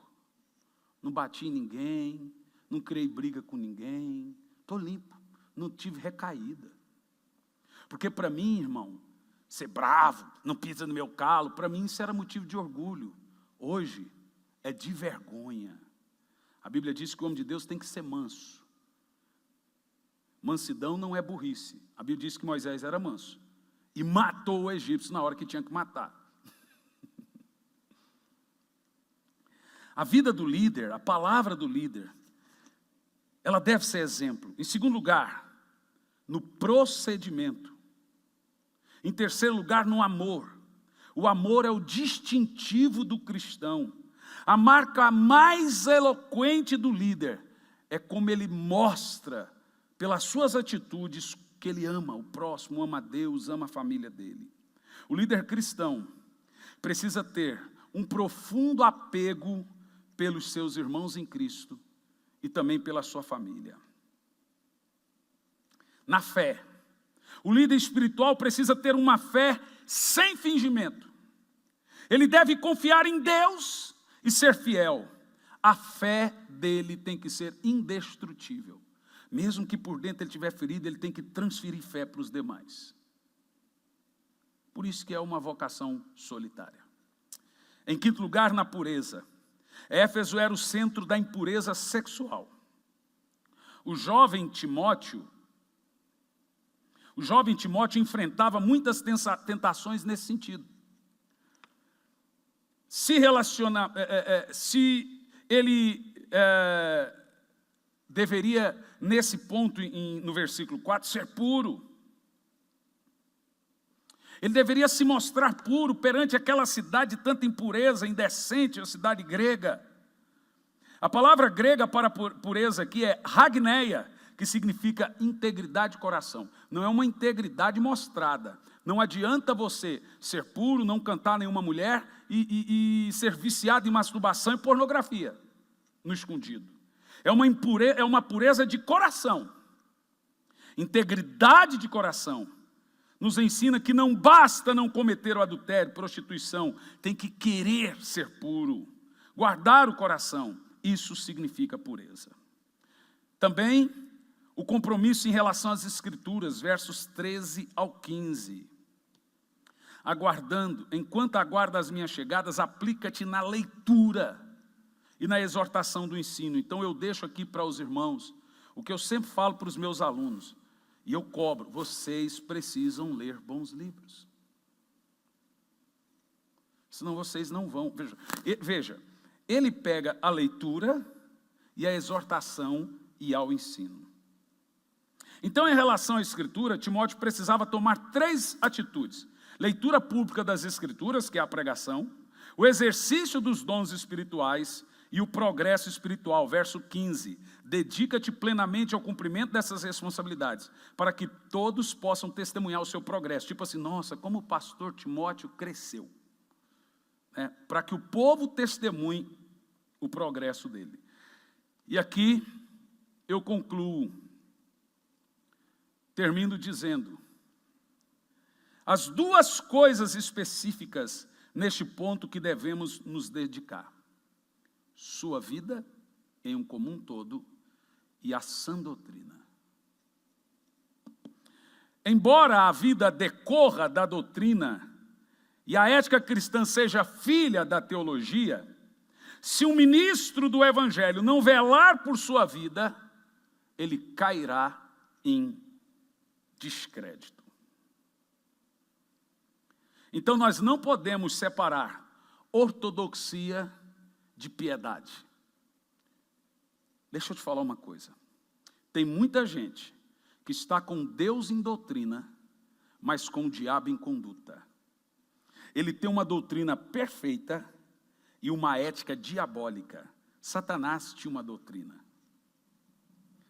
Não bati em ninguém, não criei briga com ninguém, estou limpo, não tive recaída. Porque para mim, irmão, ser bravo, não pisa no meu calo, para mim isso era motivo de orgulho. Hoje é de vergonha. A Bíblia diz que o homem de Deus tem que ser manso. Mansidão não é burrice. A Bíblia diz que Moisés era manso e matou o egípcio na hora que tinha que matar. A vida do líder, a palavra do líder, ela deve ser exemplo. Em segundo lugar, no procedimento. Em terceiro lugar, no amor. O amor é o distintivo do cristão. A marca mais eloquente do líder é como ele mostra, pelas suas atitudes, que ele ama o próximo, ama a Deus, ama a família dele. O líder cristão precisa ter um profundo apego pelos seus irmãos em Cristo e também pela sua família. Na fé. O líder espiritual precisa ter uma fé sem fingimento. Ele deve confiar em Deus e ser fiel. A fé dele tem que ser indestrutível. Mesmo que por dentro ele estiver ferido, ele tem que transferir fé para os demais. Por isso que é uma vocação solitária. Em quinto lugar, na pureza. Éfeso era o centro da impureza sexual. O jovem Timóteo enfrentava muitas tentações nesse sentido. Se ele deveria, nesse ponto, no versículo 4, ser puro. Ele deveria se mostrar puro perante aquela cidade de tanta impureza, indecente, a cidade grega. A palavra grega para pureza aqui é ragneia, que significa integridade de coração. Não é uma integridade mostrada. Não adianta você ser puro, não cantar nenhuma mulher e ser viciado em masturbação e pornografia no escondido. É uma pureza de coração. Integridade de coração nos ensina que não basta não cometer o adultério, prostituição, tem que querer ser puro, guardar o coração. Isso significa pureza. Também o compromisso em relação às Escrituras, versos 13 ao 15. Aguardando, enquanto aguarda as minhas chegadas, aplica-te na leitura e na exortação do ensino. Então eu deixo aqui para os irmãos o que eu sempre falo para os meus alunos, e eu cobro: vocês precisam ler bons livros. Senão vocês não vão. Veja, ele pega a leitura e a exortação e ao ensino. Então, em relação à Escritura, Timóteo precisava tomar 3 atitudes: leitura pública das Escrituras, que é a pregação, o exercício dos dons espirituais e o progresso espiritual. Verso 15, dedica-te plenamente ao cumprimento dessas responsabilidades, para que todos possam testemunhar o seu progresso. Tipo assim, nossa, como o pastor Timóteo cresceu. Para que o povo testemunhe o progresso dele. E aqui eu concluo, termino dizendo, as 2 coisas específicas neste ponto que devemos nos dedicar: sua vida em um comum todo e a sã doutrina. Embora a vida decorra da doutrina e a ética cristã seja filha da teologia, se um ministro do Evangelho não velar por sua vida, ele cairá em descrédito. Então nós não podemos separar ortodoxia de piedade. Deixa eu te falar uma coisa. Tem muita gente que está com Deus em doutrina, mas com o diabo em conduta. Ele tem uma doutrina perfeita e uma ética diabólica. Satanás tinha uma doutrina.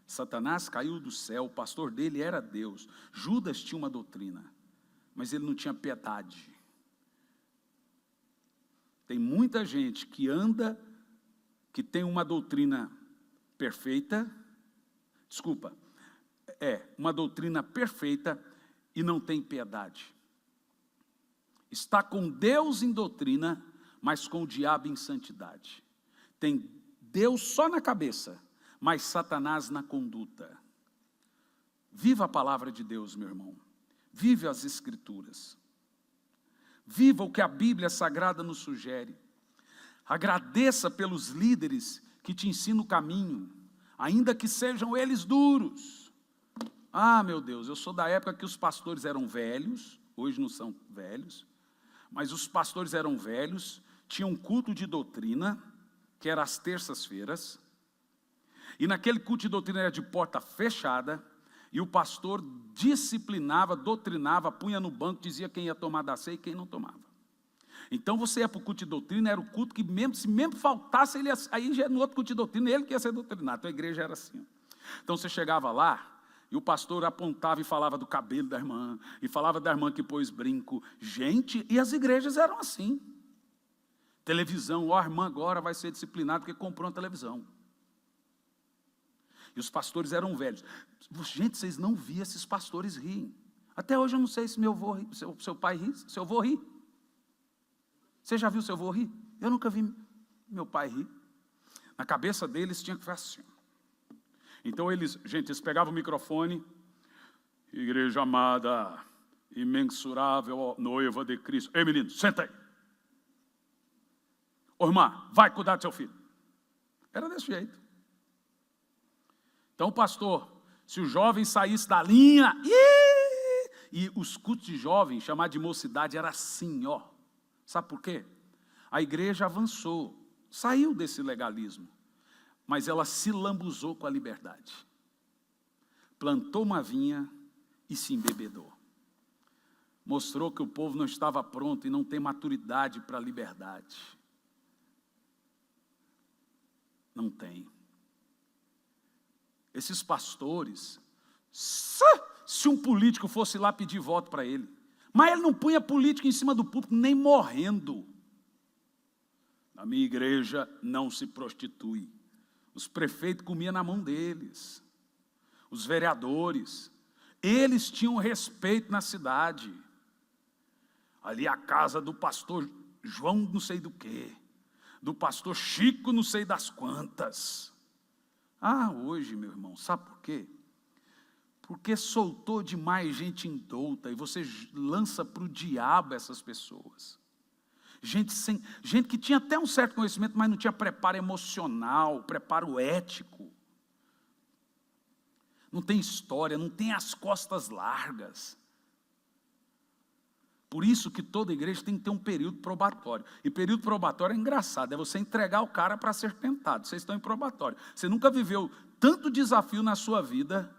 Satanás caiu do céu, o pastor dele era Deus. Judas tinha uma doutrina, mas ele não tinha piedade. Tem muita gente que anda, que tem uma doutrina perfeita, uma doutrina perfeita e não tem piedade. Está com Deus em doutrina, mas com o diabo em santidade. Tem Deus só na cabeça, mas Satanás na conduta. Viva a palavra de Deus, meu irmão. Vive as Escrituras. Viva o que a Bíblia Sagrada nos sugere. Agradeça pelos líderes que te ensinam o caminho, ainda que sejam eles duros. Ah, meu Deus, eu sou da época que os pastores eram velhos, hoje não são velhos, mas os pastores eram velhos, tinham um culto de doutrina, que era às terças-feiras, e naquele culto de doutrina era de porta fechada, e o pastor disciplinava, doutrinava, punha no banco, dizia quem ia tomar da ceia e quem não tomava. Então você ia para o culto de doutrina, era o culto que se mesmo faltasse, aí já no outro culto de doutrina, ele que ia ser doutrinado. Então a igreja era assim. Então você chegava lá, e o pastor apontava e falava do cabelo da irmã, e falava da irmã que pôs brinco. Gente, e as igrejas eram assim. Televisão, a irmã agora vai ser disciplinada porque comprou uma televisão. E os pastores eram velhos. Gente, vocês não viam esses pastores rirem. Até hoje eu não sei se meu avô ri, seu pai ri, seu avô ri. Você já viu seu avô rir? Eu nunca vi meu pai rir. Na cabeça deles tinha que ficar assim. Então eles pegavam o microfone, igreja amada, imensurável noiva de Cristo. Ei, menino, senta aí. Ô, irmã, vai cuidar do seu filho. Era desse jeito. Então, pastor, se o jovem saísse da linha, e os cultos de jovens, chamado de mocidade, era assim, ó. Sabe por quê? A igreja avançou, saiu desse legalismo, mas ela se lambuzou com a liberdade. Plantou uma vinha e se embebedou. Mostrou que o povo não estava pronto e não tem maturidade para a liberdade. Não tem. Esses pastores, se um político fosse lá pedir voto para ele, mas ele não punha político em cima do púlpito, nem morrendo. Na minha igreja não se prostitui. Os prefeitos comiam na mão deles. Os vereadores. Eles tinham respeito na cidade. Ali a casa do pastor João não sei do quê. Do pastor Chico não sei das quantas. Ah, hoje, meu irmão, sabe por quê? Porque soltou demais gente indouta e você lança para o diabo essas pessoas. Gente que tinha até um certo conhecimento, mas não tinha preparo emocional, preparo ético. Não tem história, não tem as costas largas. Por isso que toda igreja tem que ter um período probatório. E período probatório é engraçado, é você entregar o cara para ser tentado. Vocês estão em probatório. Você nunca viveu tanto desafio na sua vida,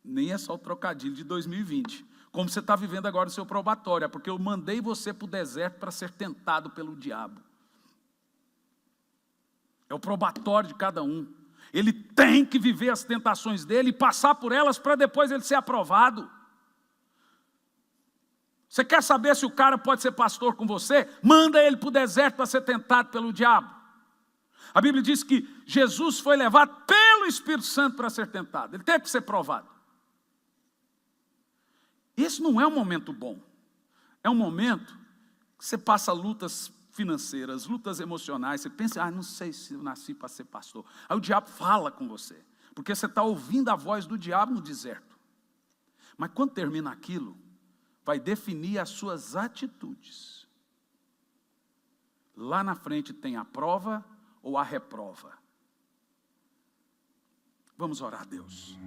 nem é só o trocadilho de 2020, como você está vivendo agora o seu probatório, porque eu mandei você para o deserto para ser tentado pelo diabo. É o probatório de cada um. Ele tem que viver as tentações dele e passar por elas para depois ele ser aprovado. Você quer saber se o cara pode ser pastor com você? Manda ele para o deserto para ser tentado pelo diabo. A Bíblia diz que Jesus foi levado pelo Espírito Santo para ser tentado. Ele teve que ser provado. Isso não é um momento bom. É um momento que você passa lutas financeiras, lutas emocionais. Você pensa, não sei se eu nasci para ser pastor. Aí o diabo fala com você, porque você está ouvindo a voz do diabo no deserto. Mas quando termina aquilo, vai definir as suas atitudes. Lá na frente tem a prova ou a reprova. Vamos orar a Deus.